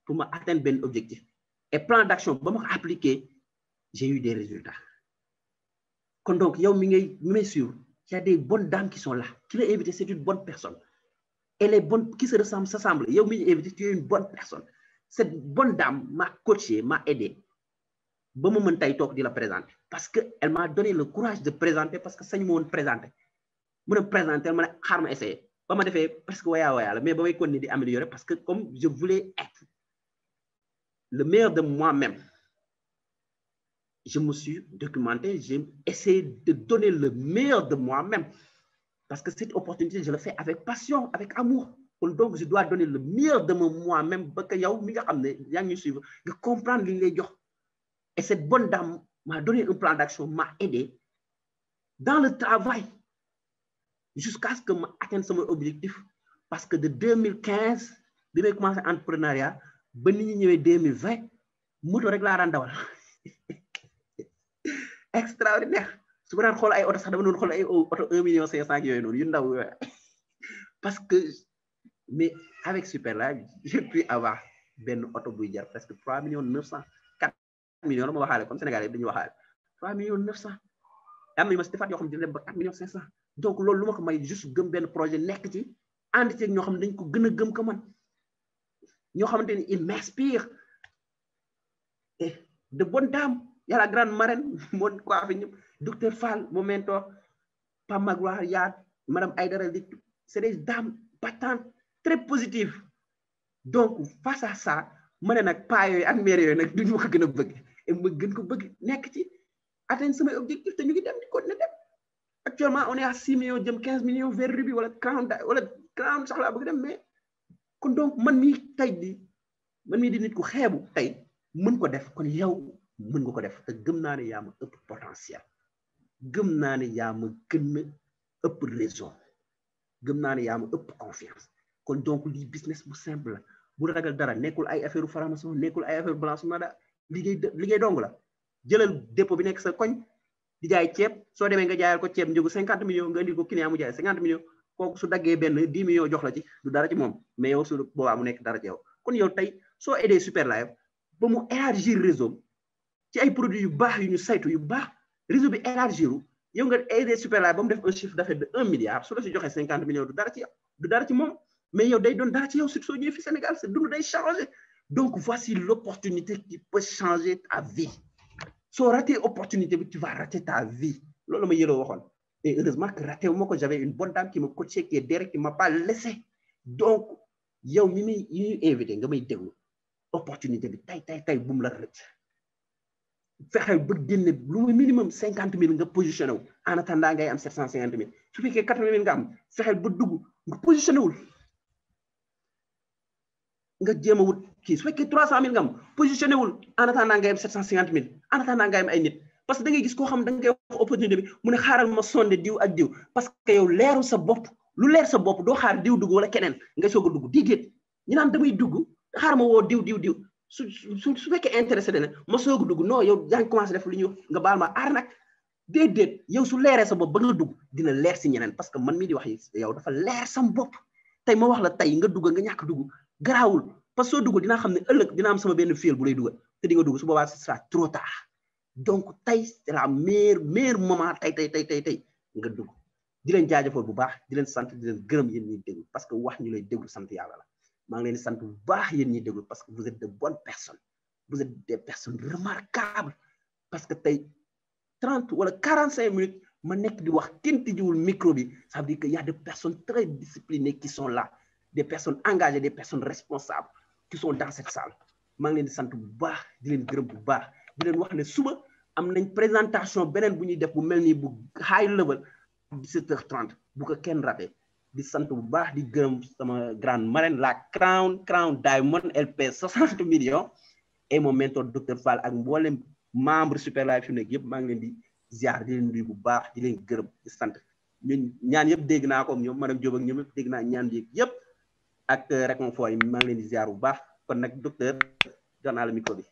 pour ma atteindre benn objectif et plan d'action ba ma ko appliqué j'ai eu des résultats kon donc yow mi may suivre il y a des bonnes dames qui sont là qui l'a invité c'est une bonne personne et les bonnes qui se ressemblent s'assemblent yow mi ñu invité tu es une bonne personne cette bonne dame m'a coaché m'a aidé ba ma mën tey toog di la présenter parce que elle m'a donné le courage de présenter parce que sañ ma woon présenter mu ne présenter ma ne xaar ma essayer ba ma defee presque wayaa la mais ba may continuer di améliorer parce que comme je voulais être le meilleur de moi-même je me suis documenté j'ai essayé de donner le meilleur de moi-même parce que cette opportunité je le fais avec passion avec amour donc je dois donner le meilleur de moi-même ba que yow mi nga xam ne yaa ngi ñu suivre nga comprendre li ñu lay jox. Et cette bonne dame m'a donné un plan d'action, m'a aidé dans le travail jusqu'à ce que j'atteigne mon objectif. Parce que de 2015, je vais commencer l'entrepreneuriat, ba ni ñëwé 2020, moto rek la daan dawal. Extraordinaire. Su ma daan xool ay auto sax dama doon xool ay auto 1,5 million yooyu noonu yu ndaw. Parce que mais avec Super Life, j'ai pu avoir benn auto buy jar presque 3 900 millions ma waxaale comme Sénégal yi dañuy waxaale 3 900 am nañu ma si defaat yoo xam ne dina dem ba 4 500 donc loolu lu ma ko may juste gëm benn projet nekk ci ànd ci ñoo xam ne dañ ko gën a gëm ko man ñoo xamante ni il m'inspire et de bonnes dames y a la grande marraine moo quoi fi ñëpp docteur Fall mon mentor Pam Magloire Yad madame Aïdara di c'est des dames battantes très positives donc face à ça ma ne nag paa yooyu ak mère yooyu nag duñu ma ko gën a bëgg et ma gën ko bëgg nekk ci atteindre samay objectif te ñu ngi dem di continuer dem actuellement on est à 6 millions jëm 15 millions vers Ruby wala crown sax laa bëgg dem mais kon donc man mii tey di nit ku xeebu tey mën ko def kon yow mën nga ko def te gëm naa ne yaa ma ëpp potentiel gëm naa ne yaa ma gën a ëpp raison gëm naa ne yaa ma ëpp confiance kon donc lii business bu simple la bu ragal dara nekkul ay affaire franc-maçon nekkul ay affaire blanchiment da liggéey dong la jëlal dépôt bi nekk sa koñ di jaay ceeb soo demee nga jaayal ko ceeb njëgu 50 millions nga indi ko client mu jaay 50 millions kooku su daggee benn 10 millions jox la ci du dara ci moom mais yow su boobaa mu nekk dara ci yow kon yow tey soo aidé Super Life ba mu élargir réseau ci ay produits yu baax yu ñu saytu yu baax réseau bi élargir yow nga aidé Super Life ba mu def un chiffre d'affaires de 1 milliard su la si joxee 50 millions du dara ci yow du dara ci moom mais yow day doon dara ci yow surtout soo ñëwee fi Sénégal c'est dund day changer donc voici l'opportunité qui peut changer ta vie soo raté opportunité bi tu vas rater ta vie loolu ma yëloo waxoon et heureusement que raté wu ma ko j'avais une bonne dame qui me coachait qui est derrière qui m'a pas laissé donc yow mi muy invité nga may déglu opportunité bi tay bu mu la rëcc fexeel ba génne lu muy minimum 50 000 nga positionné wu en attendant ngay am 750 000 su fekkee 80 000 nga am fexeel ba dugg nga positionné wul nga jéem a wut kii su fekkee 300 000 nga am positionné wul en attendant ngay am 750 000 en attendant ngay am ay nit parce que da ngay gis koo xam da ngay wax opportunité bi mu ne xaaral ma sonde diw ak diw parce que yow leeru sa bopp lu leer sa bopp doo xaar diw dugg wala keneen ngay soog a dugg déedéet ñu naan damay dugg xaar ma woo diw su fekkee intéressé dana ma soog a dugg non yow yaa ngi commencé def lu ñu nga baal ma aar nag déedéet yow su leeree sa bopp ba nga dugg dina leer si ñeneen parce que man mii di wax yi yow dafa leer sam bopp tey ma wax la tey nga dugg nga ñàkk dugg garaawul parce que soo dugg dinaa xam ne ëllëg dina am sama benn fiel bu lay dugal te di nga dugg su boobaa ce sera trop tard donc tey c'est la meilleur moment tey nga dugg di leen jaajëfal bu baax di leen sant di leen gërëm yéen ñuy déglu parce que wax ñu lay déglu sant yàlla la maa ngi leen di sant bu baax yéen ñuy déglu parce que vous êtes de bonnes personnes vous êtes des personnes remarquables parce que tey 30 wala 45 minutes ma nekk di wax kenn tijjiwul micro bi ça veut dire que y a des personnes très disciplinées qui sont là des personnes engagées des personnes responsables qui sont dans cette salle maa ngi leen di sant bu baax di leen gërëm bu baax di leen wax ne suba am nañ présentation beneen bu ñuy def bu mel nii bu high level 17h30 bu ko kenn raté di sant bu baax di gërëm sama grande marraine la Crown Diamond LP 60 millions et mon mentor docteur Fall ak mboolem membre Super Life yu nekk yëpp maa ngi leen di ziar di leen nuyu bu baax di leen gërëm di sant ñun ñaan yëpp dégg naa ko ñoom madame Diop ak ñoom yëpp dégg naa ñaan yëpp ak réconfort yi maa ngi leen di ziar bu baax kon nag docteur jox naa la micro bi